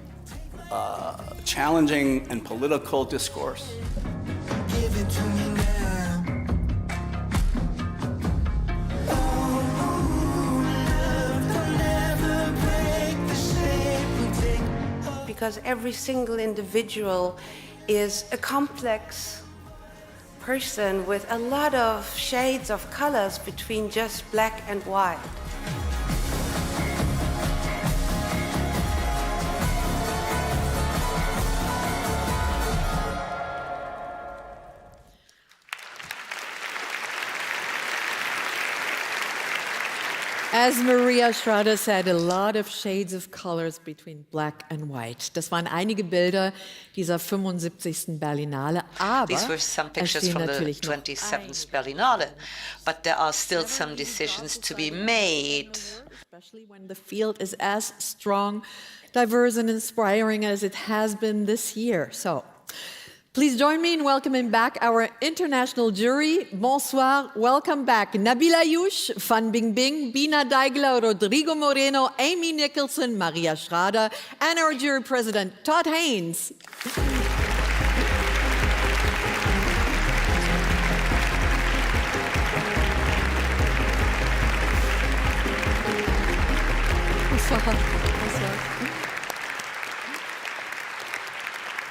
[SPEAKER 27] challenging and political discourse.
[SPEAKER 28] Give it to me now.
[SPEAKER 29] Because every single individual is a complex person with a lot of shades of colors between just black and white.
[SPEAKER 7] As Maria Schrader said, a lot of shades of colors between black and white. Das waren einige Bilder dieser 75. Berlinale, aber
[SPEAKER 8] These were some pictures from the 27th Berlinale, but there are still some decisions to be made.
[SPEAKER 7] Especially when the field is as strong, diverse and inspiring as it has been this year. So, please join me in welcoming back our international jury. Bonsoir, welcome back. Nabila Yush, Fan Bingbing, Bina Daigler, Rodrigo Moreno, Amy Nicholson, Maria Schrader, and our jury president, Todd Haynes.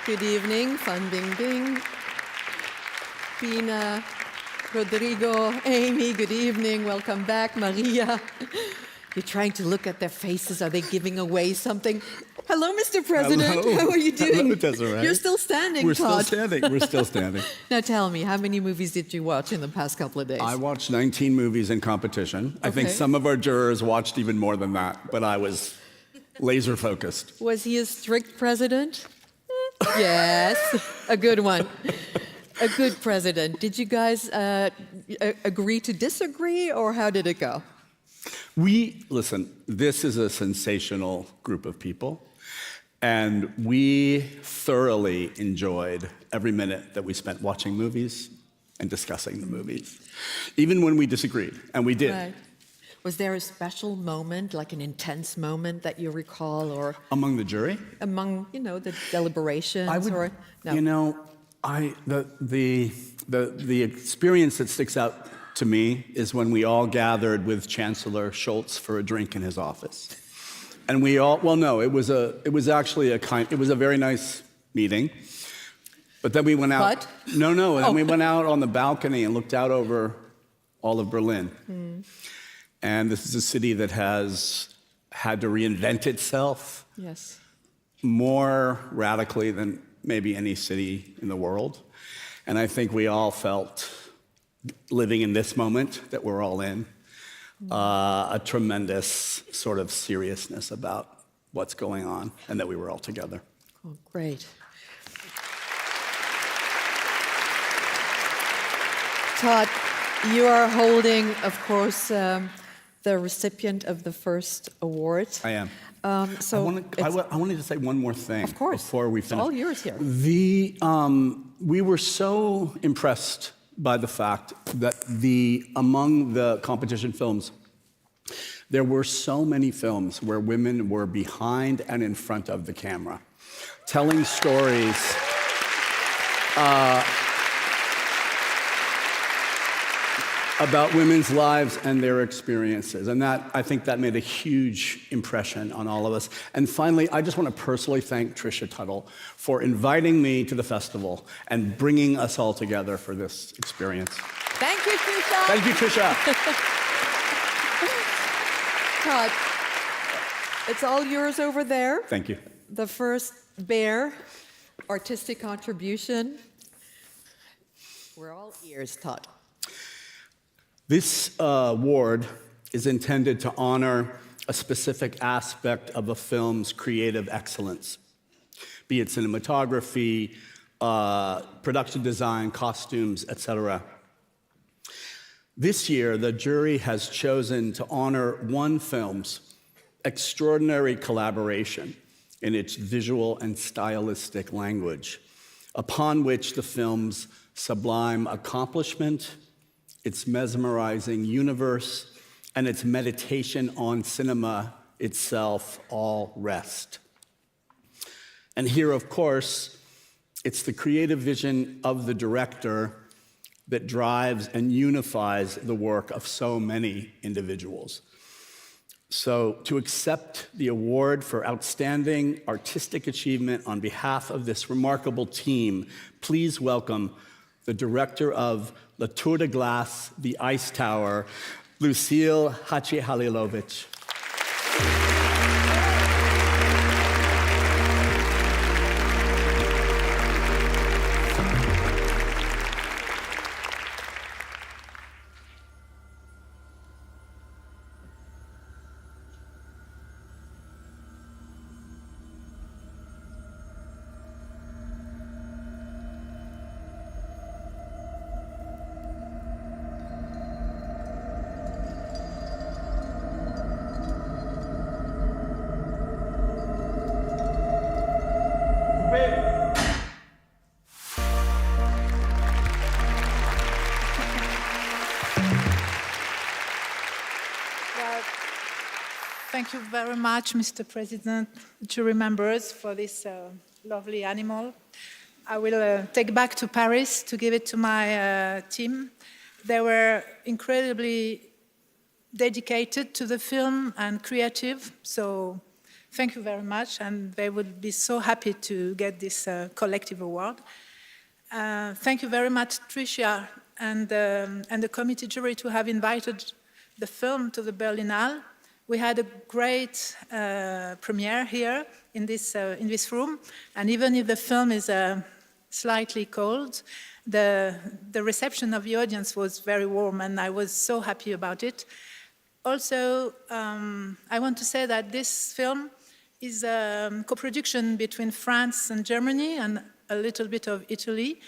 [SPEAKER 7] Good evening, Fan Bingbing, Bina, Rodrigo, Amy, good evening, welcome back, Maria. You're trying to look at their faces, are they giving away something? Hello, Mr. President,
[SPEAKER 1] Hello.
[SPEAKER 7] How are you doing?
[SPEAKER 1] Hello, Desiree.
[SPEAKER 7] You're still standing,
[SPEAKER 1] We're
[SPEAKER 7] Todd.
[SPEAKER 1] still standing. We're still standing.
[SPEAKER 7] Now tell me, how many movies did you watch in the past couple of days?
[SPEAKER 27] I watched 19 movies in competition. I think
[SPEAKER 7] Okay.
[SPEAKER 27] some of our jurors watched even more than that, but I was laser focused.
[SPEAKER 7] Was he a strict president? Yes, a good one. A good president. Did you guys agree to disagree, or how did it go?
[SPEAKER 27] Listen, this is a sensational group of people, and we thoroughly enjoyed every minute that we spent watching movies and discussing the movies, even when we disagreed, and we did.
[SPEAKER 7] Right. Was there a special moment, like an intense moment that you recall, or
[SPEAKER 27] Among the jury?
[SPEAKER 7] among, the deliberations? or no?
[SPEAKER 27] The experience that sticks out to me is when we all gathered with Chancellor Scholz for a drink in his office. And we all, well, no, it was a very nice meeting. But then we went out.
[SPEAKER 7] But?
[SPEAKER 27] No, and we went out on the balcony and looked out over all of Berlin. And this is a city that has had to reinvent itself
[SPEAKER 7] Yes.
[SPEAKER 27] more radically than maybe any city in the world. And I think we all felt, living in this moment that we're all in, a tremendous sort of seriousness about what's going on and that we were all together.
[SPEAKER 7] Oh, great. Todd, you are holding, of course, the recipient of the first award.
[SPEAKER 27] I am.
[SPEAKER 7] So
[SPEAKER 27] I wanted to say one more thing before we finish.
[SPEAKER 7] It's all yours here.
[SPEAKER 27] We were so impressed by the fact that among the competition films, there were so many films where women were behind and in front of the camera, telling stories about women's lives and their experiences. And I think that made a huge impression on all of us. And finally, I just want to personally thank Tricia Tuttle for inviting me to the festival and bringing us all together for this experience.
[SPEAKER 7] Thank you, Tricia.
[SPEAKER 27] Thank you, Tricia.
[SPEAKER 7] Todd, it's all yours over there.
[SPEAKER 27] Thank you.
[SPEAKER 7] The first Bear artistic contribution. We're all ears, Todd.
[SPEAKER 27] This award is intended to honor a specific aspect of a film's creative excellence, be it cinematography, production design, costumes, etc. This year, the jury has chosen to honor one film's extraordinary collaboration in its visual and stylistic language, upon which the film's sublime accomplishment, its mesmerizing universe, and its meditation on cinema itself all rest. And here, of course, it's the creative vision of the director that drives and unifies the work of so many individuals. So to accept the award for outstanding artistic achievement on behalf of this remarkable team, please welcome the director of Le Tour de Glace, The Ice Tower, Lucille Hachihalilovic.
[SPEAKER 1] Thank you very much, Mr. President, jury members, for this lovely animal. I will take back to Paris to give it to my team. They were incredibly dedicated to the film and creative, so thank you very much, and they would be so happy to get this collective award. Thank you very much, Tricia, and the committee jury to have invited the film to the Berlinale. We had a great premiere here in this room, and even if the film is slightly cold, the reception of the audience was very warm, and I was so happy about it. Also, I want to say that this film is a co-production between France and Germany and a little bit of Italy.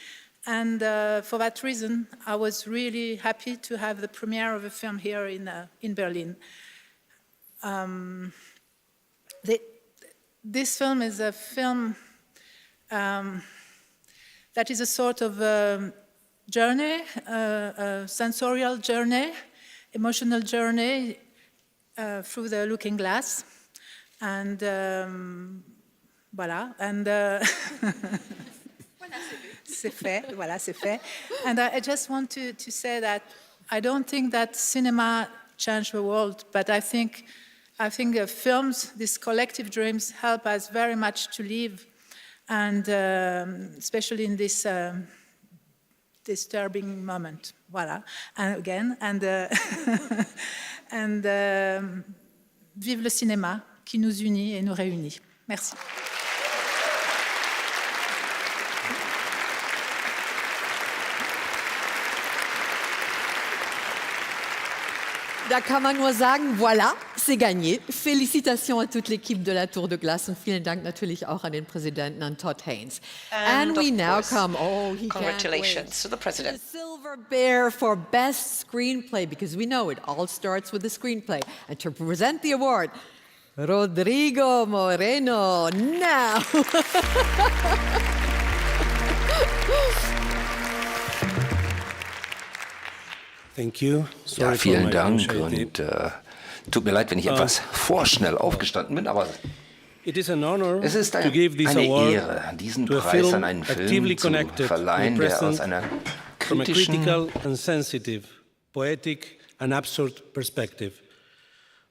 [SPEAKER 1] And for that reason, I was really happy to have the premiere of a film here in Berlin. This film is a film that is a sort of journey, a sensorial journey, emotional journey through the looking glass. And voilà. And c'est fait. Voilà, c'est fait. And I just want to say that I don't think that cinema changed the world, but I think films, these collective dreams, help us very much to live, and especially in this disturbing moment. Voilà. And again, vive le cinéma qui nous unit et nous réunit. Merci.
[SPEAKER 7] Da kann man nur sagen, voilà, c'est gagné. Félicitations à toute l'équipe de la Tour de Glace und vielen Dank natürlich auch an den Präsidenten, an Todd Haynes.
[SPEAKER 8] And
[SPEAKER 7] we now
[SPEAKER 8] course,
[SPEAKER 7] come,
[SPEAKER 8] congratulations to the President.
[SPEAKER 7] The Silver Bear for Best Screenplay, because we know it all starts with the screenplay. And to present the award, Rodrigo Moreno, now.
[SPEAKER 24] Thank you.
[SPEAKER 2] Ja, vielen Dank und tut mir leid, wenn ich etwas vorschnell aufgestanden bin, aber es ist eine Ehre, diesen Preis an einen Film zu verleihen, der aus einer kritischen,
[SPEAKER 24] and sensitive, poetic and absurd perspective.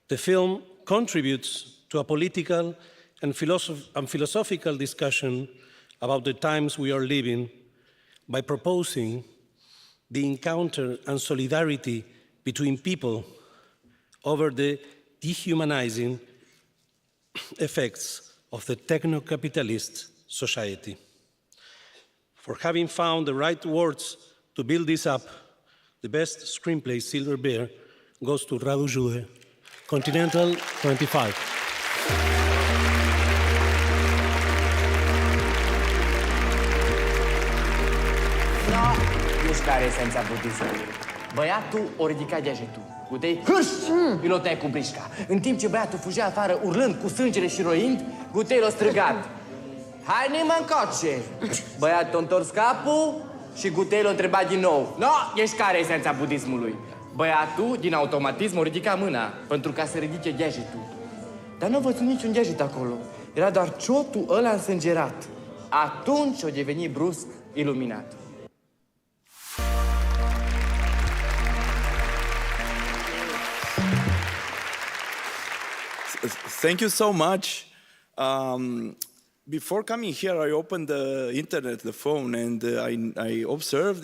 [SPEAKER 24] The film contributes to a political and philosophical discussion about the times we are living by proposing the encounter and solidarity between people over the dehumanizing effects of the techno-capitalist society. For having found the right words to build this up, the best screenplay Silver Bear goes to Radu Jude, Continental 25.
[SPEAKER 3] Care e esența budismului. Băiatul o ridica degetul. Gutei, hâș! Îl o tăia cu brișca. În timp ce băiatul fugea afară urlând cu sângele și roind, Gutei l-a strigat. Hai, nimă încoace! Băiatul a întors capul și Gutei l-a întrebat din nou. No, ești care e esența budismului? Băiatul, din automatism, o ridica mâna pentru ca să ridice degetul. Dar nu a văzut niciun deget acolo. Era doar ciotul ăla însângerat. Atunci a devenit brusc iluminat.
[SPEAKER 4] Thank you so much. Before coming here, I opened the internet, the phone, and I observed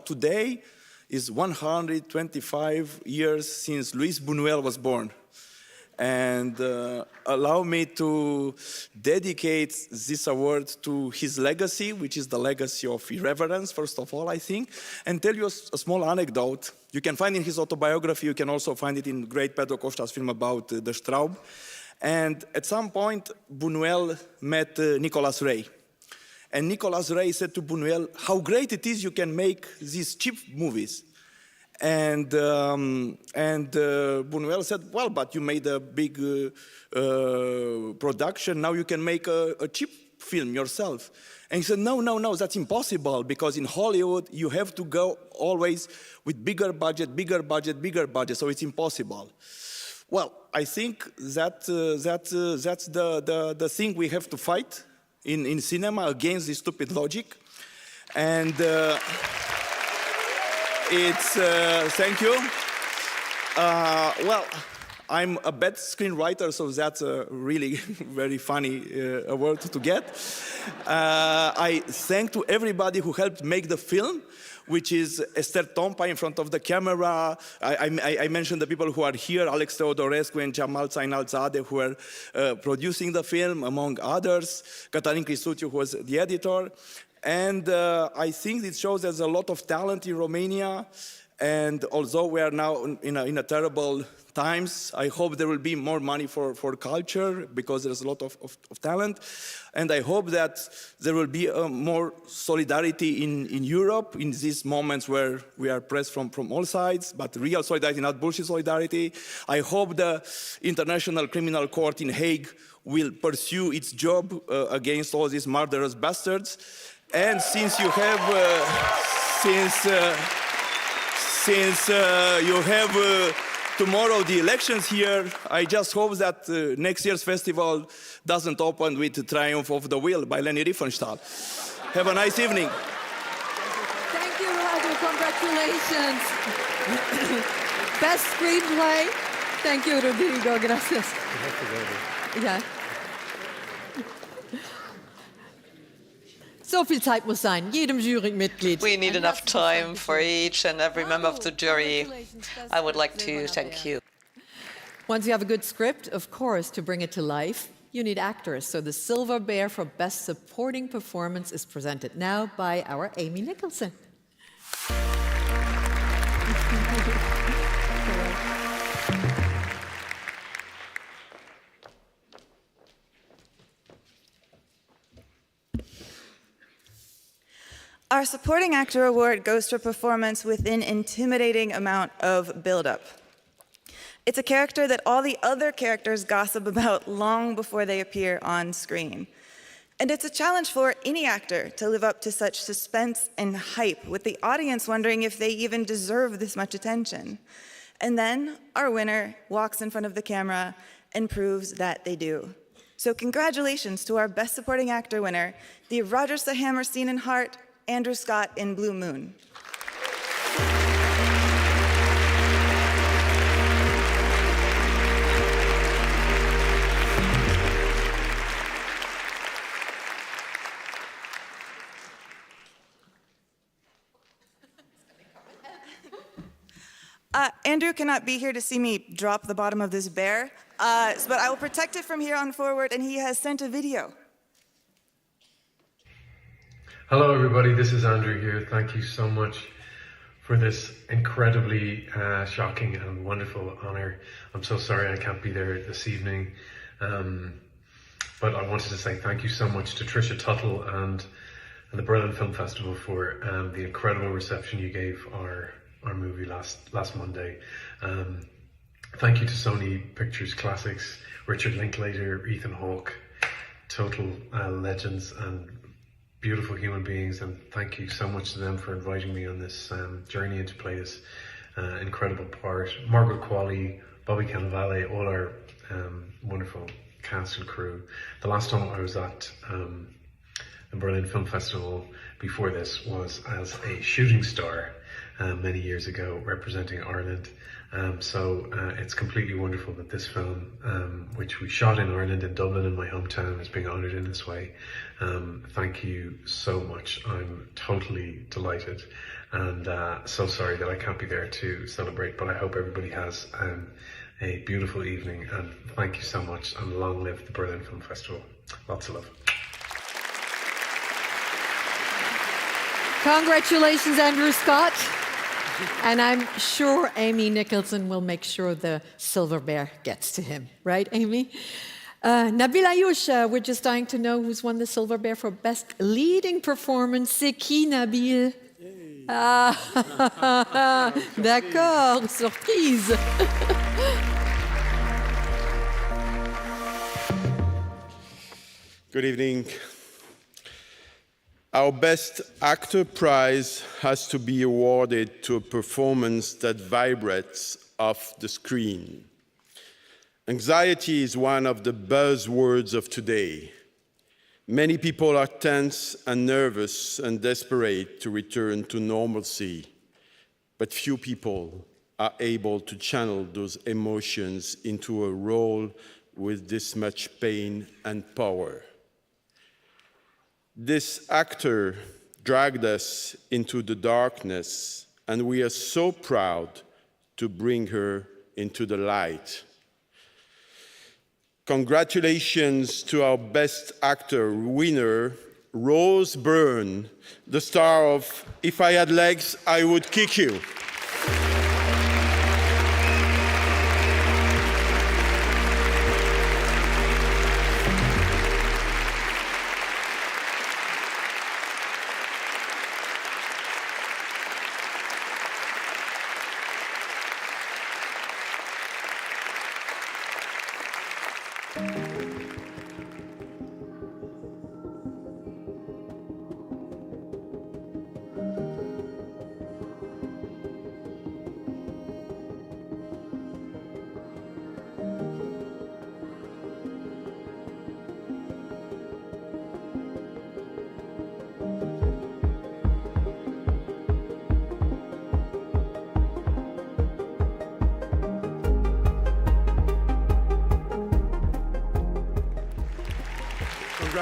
[SPEAKER 4] today is 125 years since Luis Buñuel was born. And allow me to dedicate this award to his legacy, which is the legacy of irreverence, first of all, I think, and tell you a small anecdote. You can find in his autobiography, you can also find it in great Pedro Costa's film about the Straub. And at some point, Buñuel met Nicolas Rey. And Nicolas Rey said to Buñuel, how great it is you can make these cheap movies. And Buñuel said, well, but you made a big production, now you can make a cheap film yourself. And he said, no, that's impossible, because in Hollywood, you have to go always with bigger budget, so it's impossible. Well, I think that's the thing we have to fight in cinema, against this stupid logic. And thank you. Well, I'm a bad screenwriter, so that's a really very funny award to get. I thank to everybody who helped make the film, which is Esther Tompa in front of the camera. I mentioned the people who are here, Alex Teodorescu and Jamal Zainalzadeh, who are producing the film, among others, Cătălin Cristuțiu, who was the editor. And I think it shows there's a lot of talent in Romania. And although we are now in a terrible times, I hope there will be more money for culture, because there's a lot of talent. And I hope that there will be more solidarity in Europe in these moments where we are pressed from all sides, but real solidarity, not bullshit solidarity. I hope the International Criminal Court in Hague will pursue its job against all these murderous bastards. And since you have, tomorrow the elections here, I just hope that next year's festival doesn't open with the Triumph of the Will by Leni Riefenstahl. Have a nice evening.
[SPEAKER 7] Thank you, Roger. Congratulations. Best screenplay. Thank you, Rodrigo. Gracias. Ja. So viel Zeit muss sein, jedem Jurymitglied.
[SPEAKER 8] We need enough time for each and every member of the jury. I would like to thank you.
[SPEAKER 7] Once you have a good script, of course, to bring it to life, you need actors. So the Silver Bear for Best Supporting Performance is presented now by our Amy Nicholson.
[SPEAKER 5] Our Supporting Actor Award goes to a performance with an intimidating amount of buildup. It's a character that all the other characters gossip about long before they appear on screen. And it's a challenge for any actor to live up to such suspense and hype, with the audience wondering if they even deserve this much attention. And then our winner walks in front of the camera and proves that they do. So congratulations to our Best Supporting Actor winner, the Roger Hammerstein in Heart, Andrew Scott in Blue Moon. Andrew cannot be here to see me drop the bottom of this bear, but I will protect it from here on forward, and he has sent a video.
[SPEAKER 6] Hello everybody, this is Andrew here. Thank you so much for this incredibly shocking and wonderful honor. I'm so sorry I can't be there this evening, but I wanted to say thank you so much to Trisha Tuttle and the Berlin Film Festival for the incredible reception you gave our movie last Monday. Thank you to Sony Pictures Classics, Richard Linklater, Ethan Hawke, total legends and beautiful human beings, and thank you so much to them for inviting me on this journey and to play this incredible part. Margaret Qualley, Bobby Cannavale, all our wonderful cast and crew. The last time I was at the Berlin Film Festival before this was as a shooting star many years ago, representing Ireland. So it's completely wonderful that this film, which we shot in Ireland, in Dublin, in my hometown, is being honoured in this way. Thank you so much. I'm totally delighted, and so sorry that I can't be there to celebrate, but I hope everybody has a beautiful evening, and thank you so much, and long live the Berlin Film Festival. Lots of love.
[SPEAKER 7] Congratulations, Andrew Scott. And I'm sure Amy Nicholson will make sure the Silver Bear gets to him. Right, Amy? Nabil Ayouch, we're just dying to know who's won the Silver Bear for Best Leading Performance. C'est qui, Nabil? Ah, d'accord, surprise.
[SPEAKER 9] Good evening. Our Best Actor prize has to be awarded to a performance that vibrates off the screen. Anxiety is one of the buzzwords of today. Many people are tense and nervous and desperate to return to normalcy, but few people are able to channel those emotions into a role with this much pain and power. This actor dragged us into the darkness, and we are so proud to bring her into the light. Congratulations to our Best Actor winner, Rose Byrne, the star of If I Had Legs, I Would Kick You.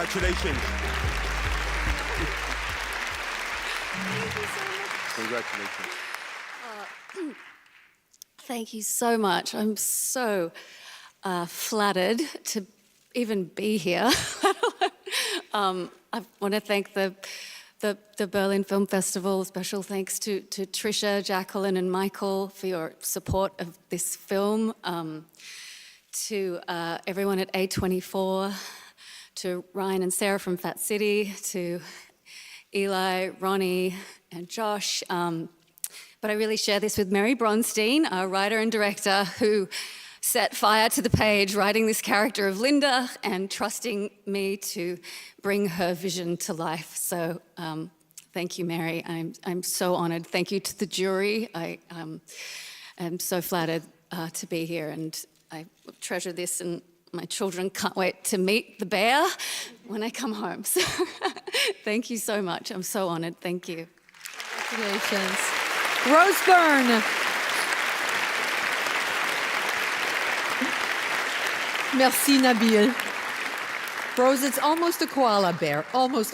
[SPEAKER 9] Congratulations.
[SPEAKER 10] Thank you so much.
[SPEAKER 9] Congratulations.
[SPEAKER 10] Thank you so much. I'm so flattered to even be here. I want to thank the Berlin Film Festival. Special thanks to Trisha, Jacqueline, and Michael for your support of this film. To everyone at A24, to Ryan and Sarah from Fat City, to Eli, Ronnie, and Josh. But I really share this with Mary Bronstein, our writer and director, who set fire to the page, writing this character of Linda and trusting me to bring her vision to life. So thank you, Mary. I'm so honored. Thank you to the jury. I am so flattered to be here, and I treasure this, and my children can't wait to meet the bear when I come home. So thank you so much. I'm so honored. Thank you.
[SPEAKER 7] Congratulations. Rose Byrne. Merci, Nabil. Rose, it's almost a koala bear. Almost.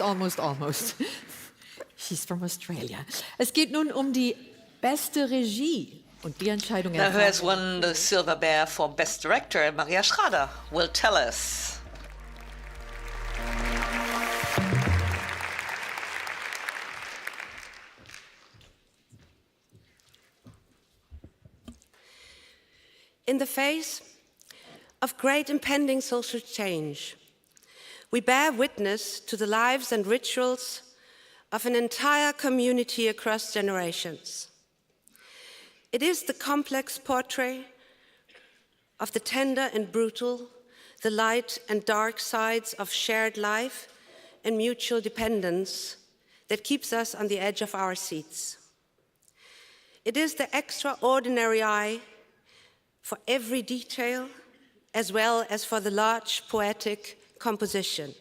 [SPEAKER 7] She's from Australia. Es geht nun die beste Regie. Und die Entscheidung
[SPEAKER 8] Now, who has won the Silver Bear for Best Director? Maria Schrader will tell us.
[SPEAKER 29] In the face of great impending social change, we bear witness to the lives and rituals of an entire community across generations. It is the complex portrait of the tender and brutal, the light and dark sides of shared life and mutual dependence that keeps us on the edge of our seats. It is the extraordinary eye for every detail, as well as for the large poetic composition.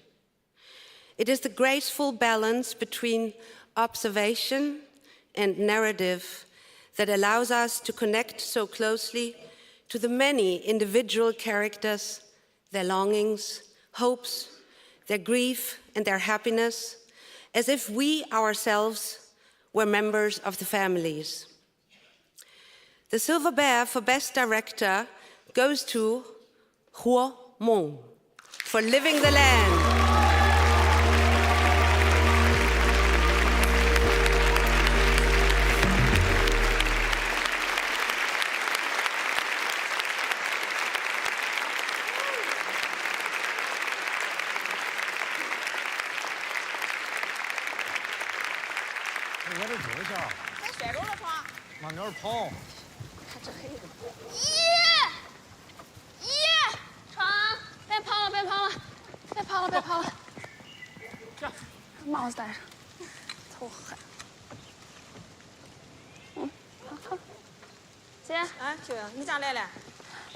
[SPEAKER 29] It is the graceful balance between observation and narrative that allows us to connect so closely to the many individual characters, their longings, hopes, their grief, and their happiness, as if we ourselves were members of the families. The Silver Bear for Best Director goes to Huo Mong for Living the Land.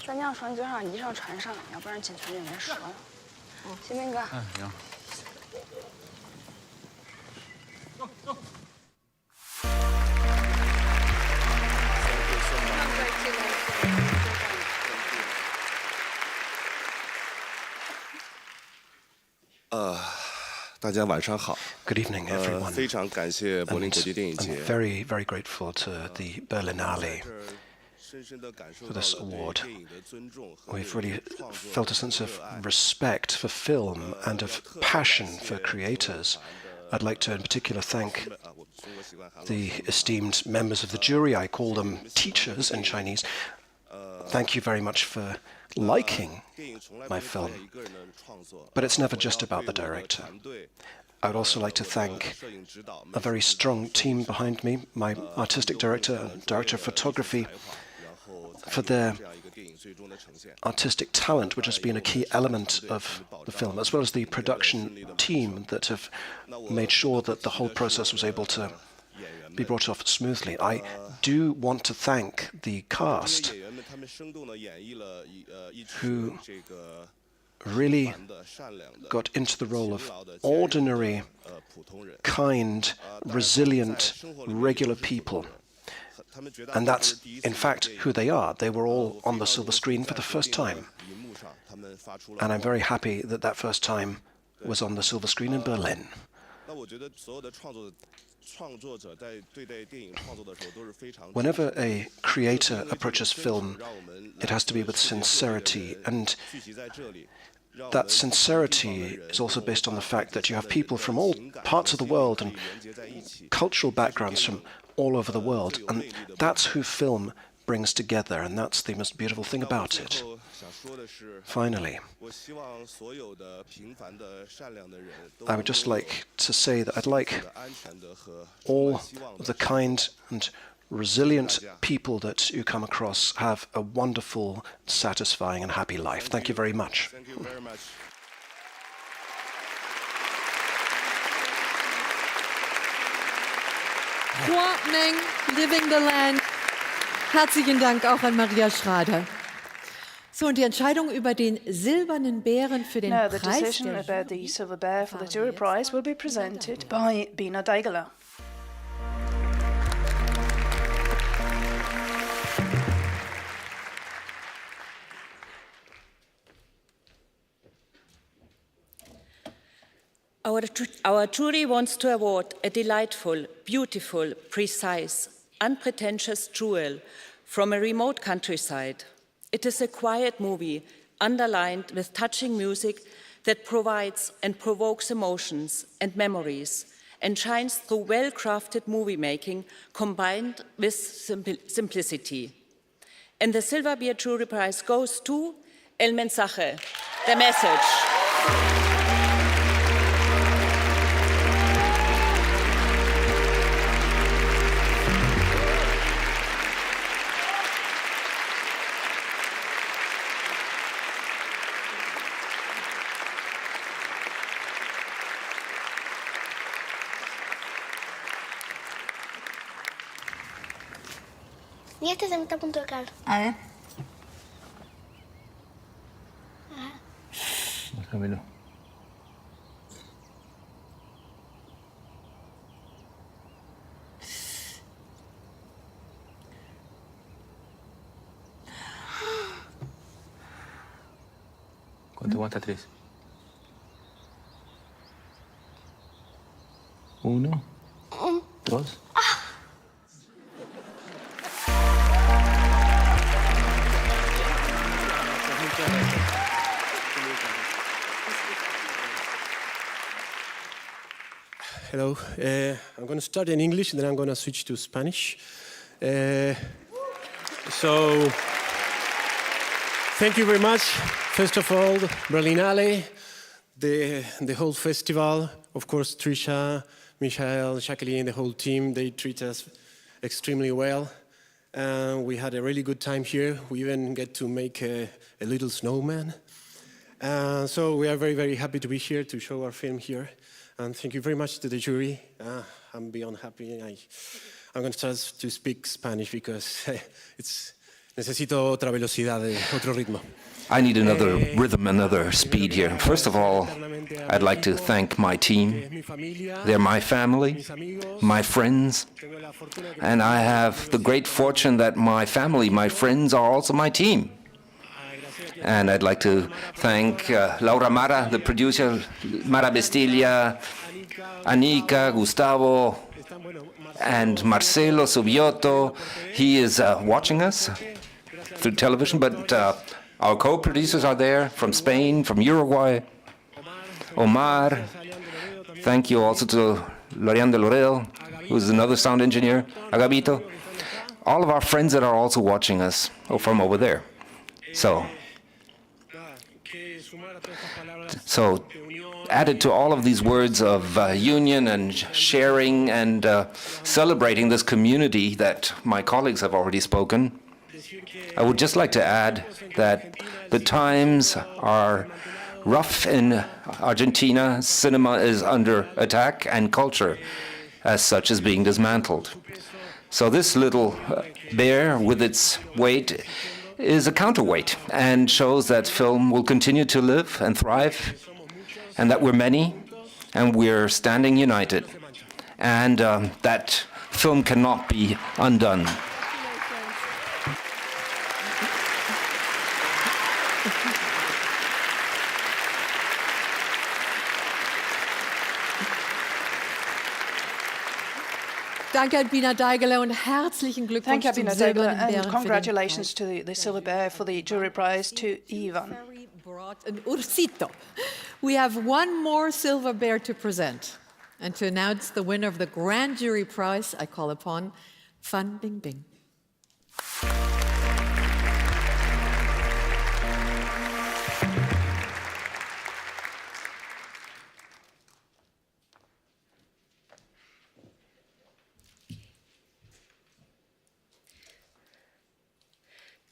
[SPEAKER 22] 三将双就让你上船上，要不然进船就没蛇了。行，明哥。
[SPEAKER 11] 行。走。
[SPEAKER 12] 大家晚上好。
[SPEAKER 13] Good evening, everyone.
[SPEAKER 12] 非常感谢柏林国际电影节。
[SPEAKER 13] I'm very, very grateful to the Berlinale for this award. We've really felt a sense of respect for film and of passion for creators. I'd like to in particular thank the esteemed members of the jury. I call them teachers in Chinese. Thank you very much for liking my film. But it's never just about the director. I would also like to thank a very strong team behind me, my artistic director and director of photography, for their artistic talent, which has been a key element of the film, as well as the production team that have made sure that the whole process was able to be brought off smoothly. I do want to thank the cast, who really got into the role of ordinary, kind, resilient, regular people. And that's, in fact, who they are. They were all on the silver screen for the first time. And I'm very happy that that first time was on the silver screen in Berlin. Whenever a creator approaches film, it has to be with sincerity, and that sincerity is also based on the fact that you have people from all parts of the world and cultural backgrounds from all over the world, and that's who film brings together, and that's the most beautiful thing about it. Finally, I would just like to say that I'd like all of the kind and resilient people that you come across have a wonderful, satisfying and happy life. Thank you very much.
[SPEAKER 12] Thank you very much.
[SPEAKER 7] Hua Meng, Living the Land. Herzlichen Dank auch an Maria Schrader. So, und die Entscheidung über den silbernen Bären für den
[SPEAKER 15] Now, the
[SPEAKER 7] Preis
[SPEAKER 15] decision about the Silver Bear for the jury prize will be presented by Bina Daigala.
[SPEAKER 16] Our jury wants to award a delightful, beautiful, precise, unpretentious jewel from a remote countryside. It is a quiet movie underlined with touching music that provides and provokes emotions and memories and shines through well-crafted movie making combined with simplicity. And the Silver Bear Jury Prize goes to El Mensaje, The Message.
[SPEAKER 22] Y este se me está a punto de caer.
[SPEAKER 11] A ver.
[SPEAKER 22] Ajá.
[SPEAKER 11] Déjamelo. ¿Cuánto aguanta? 3. 1, 2.
[SPEAKER 24] Hello. I'm going to start in English, then I'm going to switch to Spanish. So, thank you very much. First of all, Berlinale, the whole festival, of course, Trisha, Michael, Jacqueline, the whole team, they treat us extremely well. We had a really good time here. We even get to make a little snowman. So we are very, very happy to be here to show our film here. And thank you very much to the jury. I'm beyond happy. I'm going to start to speak Spanish because it's
[SPEAKER 14] Necesito otra velocidad, otro ritmo.
[SPEAKER 2] I need another rhythm, another speed here. First of all, I'd like to thank my team. They're my family, my friends, and I have the great fortune that my family, my friends are also my team. And I'd like to thank Laura Mara, the producer, Mara Bestiglia, Anika, Gustavo, and Marcelo Subioto. He is watching us through television, but our co-producers are there from Spain, from Uruguay. Omar. Thank you also to Lorian de Lorel, who's another sound engineer. Agabito. All of our friends that are also watching us from over there. So added to all of these words of union and sharing and celebrating this community that my colleagues have already spoken, I would just like to add that the times are rough in Argentina. Cinema is under attack and culture as such is being dismantled. So this little bear with its weight is a counterweight and shows that film will continue to live and thrive, and that we're many and we're standing united, and that film cannot be undone.
[SPEAKER 7] Danke, Albina Deigele, und herzlichen Glückwunsch zum Silbernen Bären.
[SPEAKER 15] Congratulations to the Silver Bear for the jury prize to Ivan.
[SPEAKER 7] An ursito. We have one more Silver Bear to present. And to announce the winner of the Grand Jury Prize, I call upon Fan Bingbing.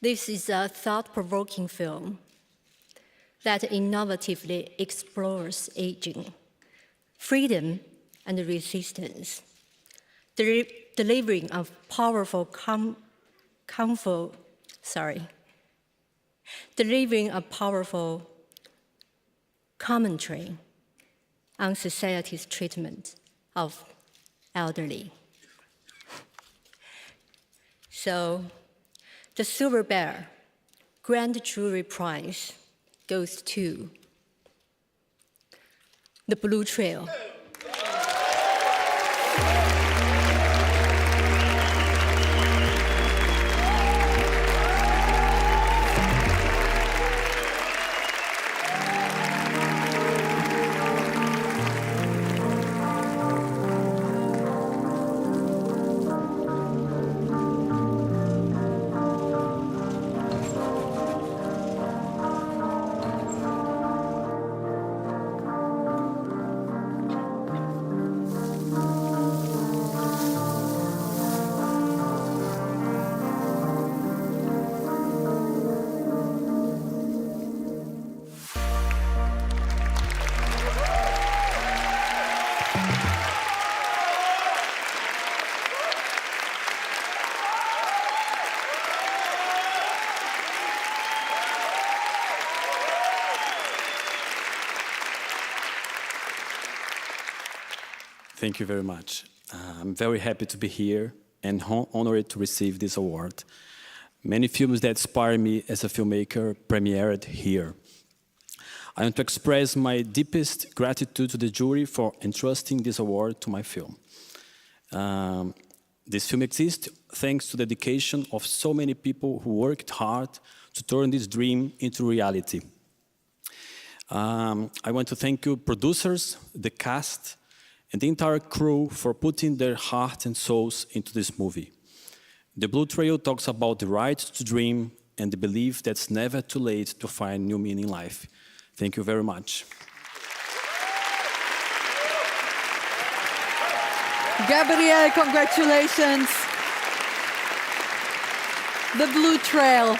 [SPEAKER 17] This is a thought-provoking film that innovatively explores aging, freedom, and resistance, delivering a powerful commentary on society's treatment of elderly. So, the Silver Bear Grand Jury Prize goes to The Blue Trail.
[SPEAKER 18] Thank you very much. I'm very happy to be here and honored to receive this award. Many films that inspire me as a filmmaker premiered here. I want to express my deepest gratitude to the jury for entrusting this award to my film. This film exists thanks to the dedication of so many people who worked hard to turn this dream into reality. I want to thank you, producers, the cast, and the entire crew for putting their heart and souls into this movie. The Blue Trail talks about the right to dream and the belief that it's never too late to find new meaning in life. Thank you very much.
[SPEAKER 7] Gabriel, congratulations. The Blue Trail.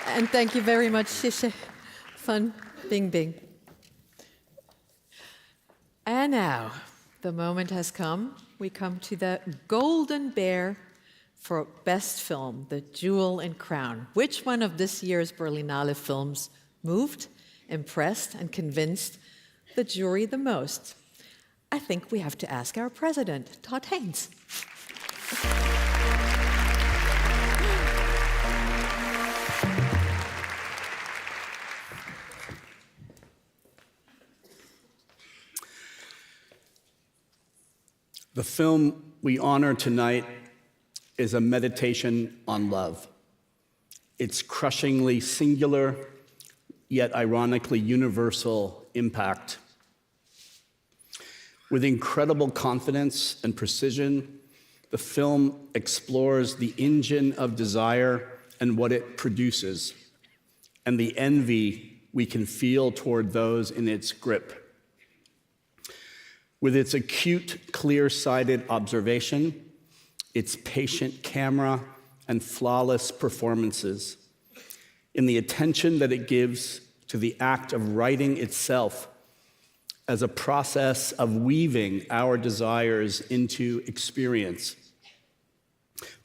[SPEAKER 7] And thank you very much, Shishe Fan Bingbing. And now, the moment has come. We come to the Golden Bear for Best Film, the jewel and crown. Which one of this year's Berlinale films moved, impressed, and convinced the jury the most? I think we have to ask our president, Todd Haynes.
[SPEAKER 1] The film we honor tonight is a meditation on love. Its crushingly singular, yet ironically universal impact. With incredible confidence and precision, the film explores the engine of desire and what it produces, and the envy we can feel toward those in its grip. With its acute, clear-sighted observation, its patient camera, and flawless performances, in the attention that it gives to the act of writing itself as a process of weaving our desires into experience.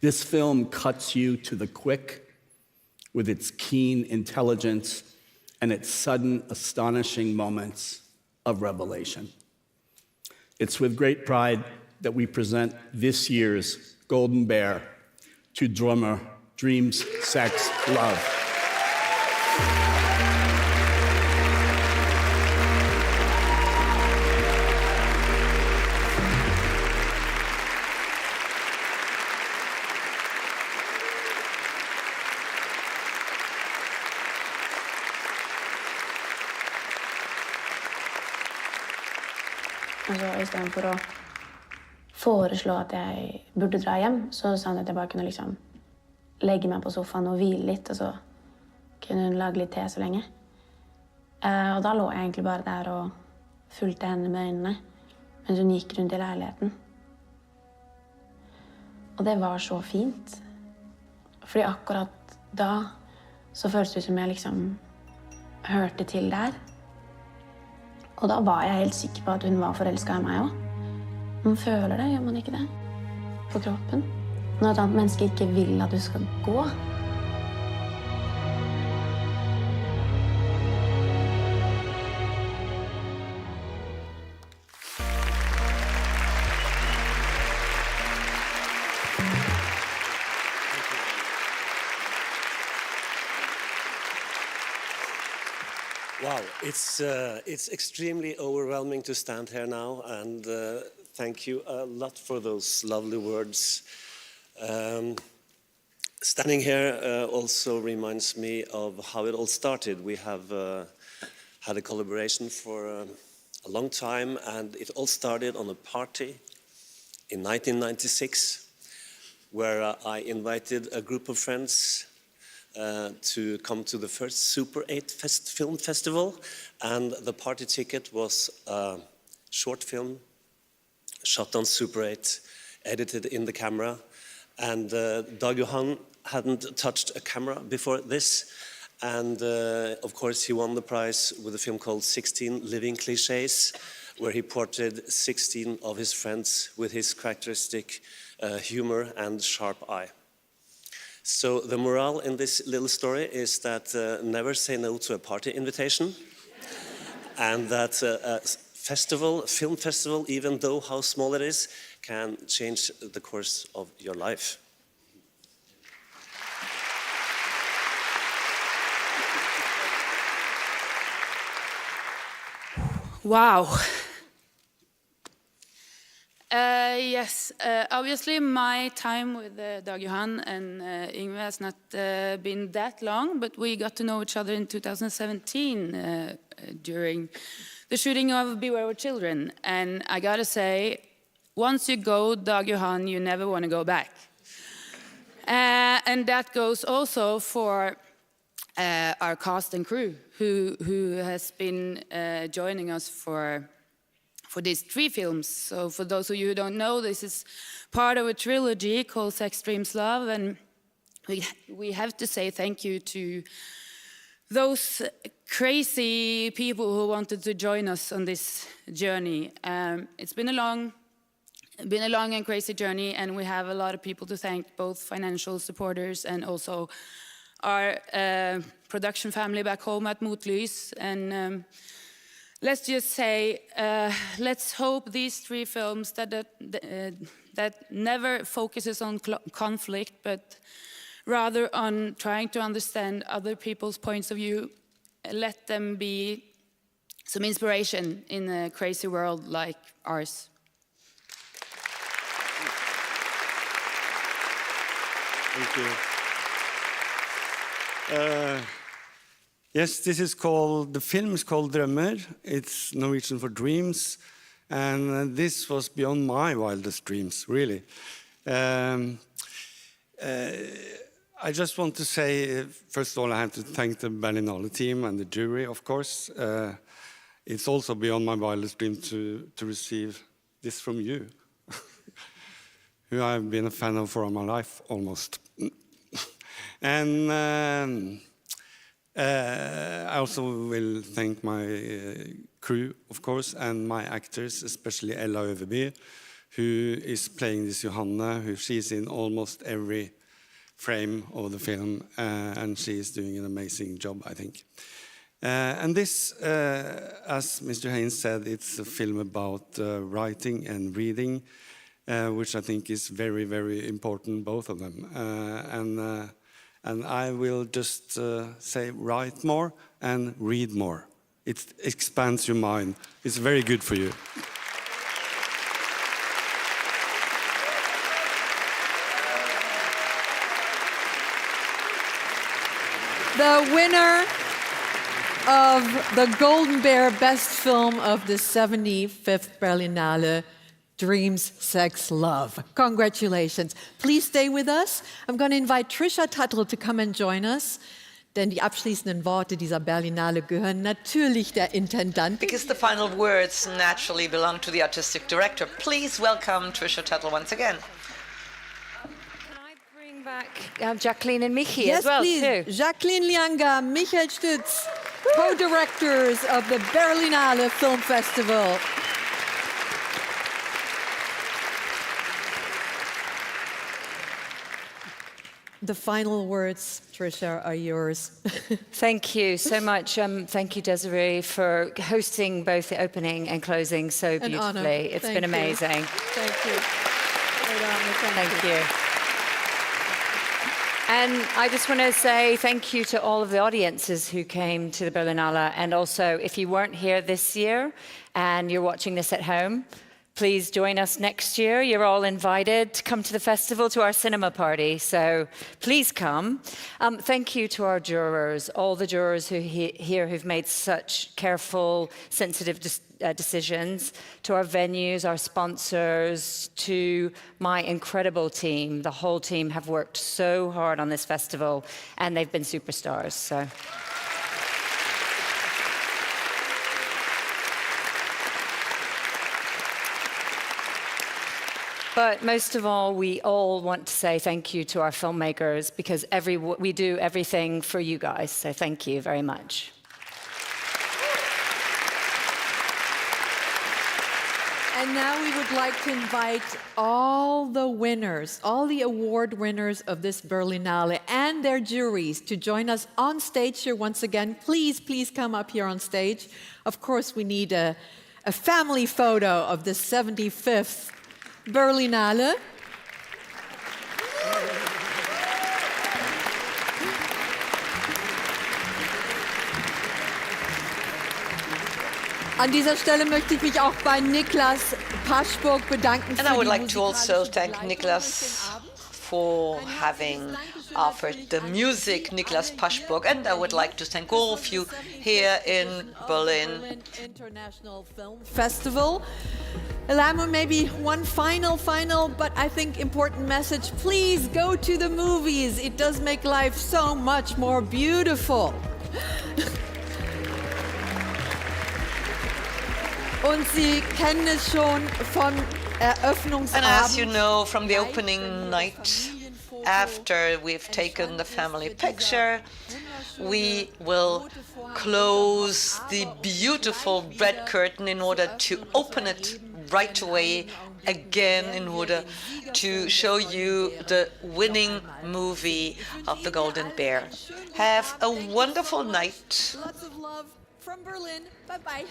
[SPEAKER 1] This film cuts you to the quick with its keen intelligence and its sudden, astonishing moments of revelation. It's with great pride that we present this year's Golden Bear to drummer Dreams, Sex, Love.
[SPEAKER 22] Altså, istedenfor å foreslå at jeg burde dra hjem, så sa han at jeg bare kunne liksom legge meg på sofaen og hvile litt, og så kunne hun lage litt te så lenge. Og da lå jeg egentlig bare der og fulgte henne med øynene, mens hun gikk rundt i leiligheten. Og det var så fint. Fordi akkurat da så føltes det som jeg liksom hørte til der. Og da var jeg helt sikker på at hun var forelsket i meg også. Man føler det, gjør man ikke det? På kroppen. Når et annet menneske ikke vil at du skal gå.
[SPEAKER 19] Wow, it's extremely overwhelming to stand here now, and thank you a lot for those lovely words. Standing here also reminds me of how it all started. We have had a collaboration for a long time, and it all started on a party in 1996, where I invited a group of friends to come to the first Super 8 Film Festival, and the party ticket was a short film shot on Super 8, edited in the camera, and Dag Johan hadn't touched a camera before this, and of course he won the prize with a film called 16 Living Clichés, where he portrayed 16 of his friends with his characteristic humor and sharp eye. So the morale in this little story is that never say no to a party invitation, and that a festival, film festival, even though how small it is, can change the course of your life.
[SPEAKER 22] Wow. Yes, obviously my time with Dag Johan and Yngve has not been that long, but we got to know each other in 2017 during the shooting of Beware of Children. And I gotta say, once you go Dag Johan, you never want to go back. And that goes also for our cast and crew, who has been joining us for these 3 films. So for those of you who don't know, this is part of a trilogy called Sex, Dreams, Love, and we have to say thank you to those crazy people who wanted to join us on this journey. It's been a long been a long and crazy journey, and we have a lot of people to thank, both financial supporters and also our production family back home at Motlys. And let's just say, let's hope these 3 films that never focuses on conflict, but rather on trying to understand other people's points of view, let them be some inspiration in a crazy world like ours.
[SPEAKER 3] Thank you. Yes, this is called, the film is called Drømmer. It's Norwegian for dreams. And this was beyond my wildest dreams, really. I just want to say, first of all, I have to thank the Berlinale team and the jury, of course. It's also beyond my wildest dream to receive this from you, who I've been a fan of for all my life, almost. And I also will thank my crew, of course, and my actors, especially Ella Øverby, who is playing this Johanna, who she's in almost every frame of the film, and she is doing an amazing job, I think. And this, as Mr. Haynes said, it's a film about writing and reading, which I think is very, very important, both of them. And I will just say write more and read more. It expands your mind. It's very good for you.
[SPEAKER 7] The winner of the Golden Bear Best Film of the 75th Berlinale, Dreams, Sex, Love. Congratulations. Please stay with us. I'm going to invite Trisha Tuttle to come and join us. Denn die abschließenden Worte dieser Berlinale gehören natürlich der Intendantin.
[SPEAKER 8] Because the final words naturally belong to the artistic director. Please welcome Trisha Tuttle once again.
[SPEAKER 4] Back Jacqueline and Michi
[SPEAKER 7] Yes,
[SPEAKER 4] as well,
[SPEAKER 7] please.
[SPEAKER 4] too.
[SPEAKER 7] Jacqueline Lianga, Michael Stütz, co-directors of the Berlinale Film Festival. The final words, Trisha, are yours.
[SPEAKER 4] Thank you so much. Thank you, Desiree, for hosting both the opening and closing so
[SPEAKER 7] An
[SPEAKER 4] beautifully.
[SPEAKER 7] honor.
[SPEAKER 4] It's
[SPEAKER 7] Thank
[SPEAKER 4] been
[SPEAKER 7] you.
[SPEAKER 4] amazing.
[SPEAKER 7] Thank you.
[SPEAKER 4] Thank you. And I just want to say thank you to all of the audiences who came to the Berlinale. And also, if you weren't here this year and you're watching this at home, please join us next year. You're all invited to come to the festival, to our cinema party. So please come. Thank you to our jurors, all the jurors who here who've made such careful, sensitive decisions, to our venues, our sponsors, to my incredible team. The whole team have worked so hard on this festival, and they've been superstars. So. But most of all, we all want to say thank you to our filmmakers, because we do everything for you guys. So thank you very much.
[SPEAKER 7] And now we would like to invite all the winners, all the award winners of this Berlinale and their juries to join us on stage here once again. Please, please come up here on stage. Of course, we need a family photo of the 75th Berlinale. An dieser Stelle möchte ich mich auch bei Niklas Paschburg bedanken.
[SPEAKER 8] And I would like to also thank Niklas for having offered the music, Niklas Paschburg, and I would like to thank all of you here in Berlin.
[SPEAKER 7] International Film Festival. Allow me maybe one final, but I think important message. Please go to the movies. It does make life so much more beautiful. Und Sie kennen es schon vom Eröffnungsabend.
[SPEAKER 8] And as you know from the opening night, after we've taken the family picture, we will close the beautiful red curtain in order to open it right away again in order to show you the winning movie of the Golden Bear. Have a wonderful night.
[SPEAKER 7] Lots of love from Berlin. Bye-bye.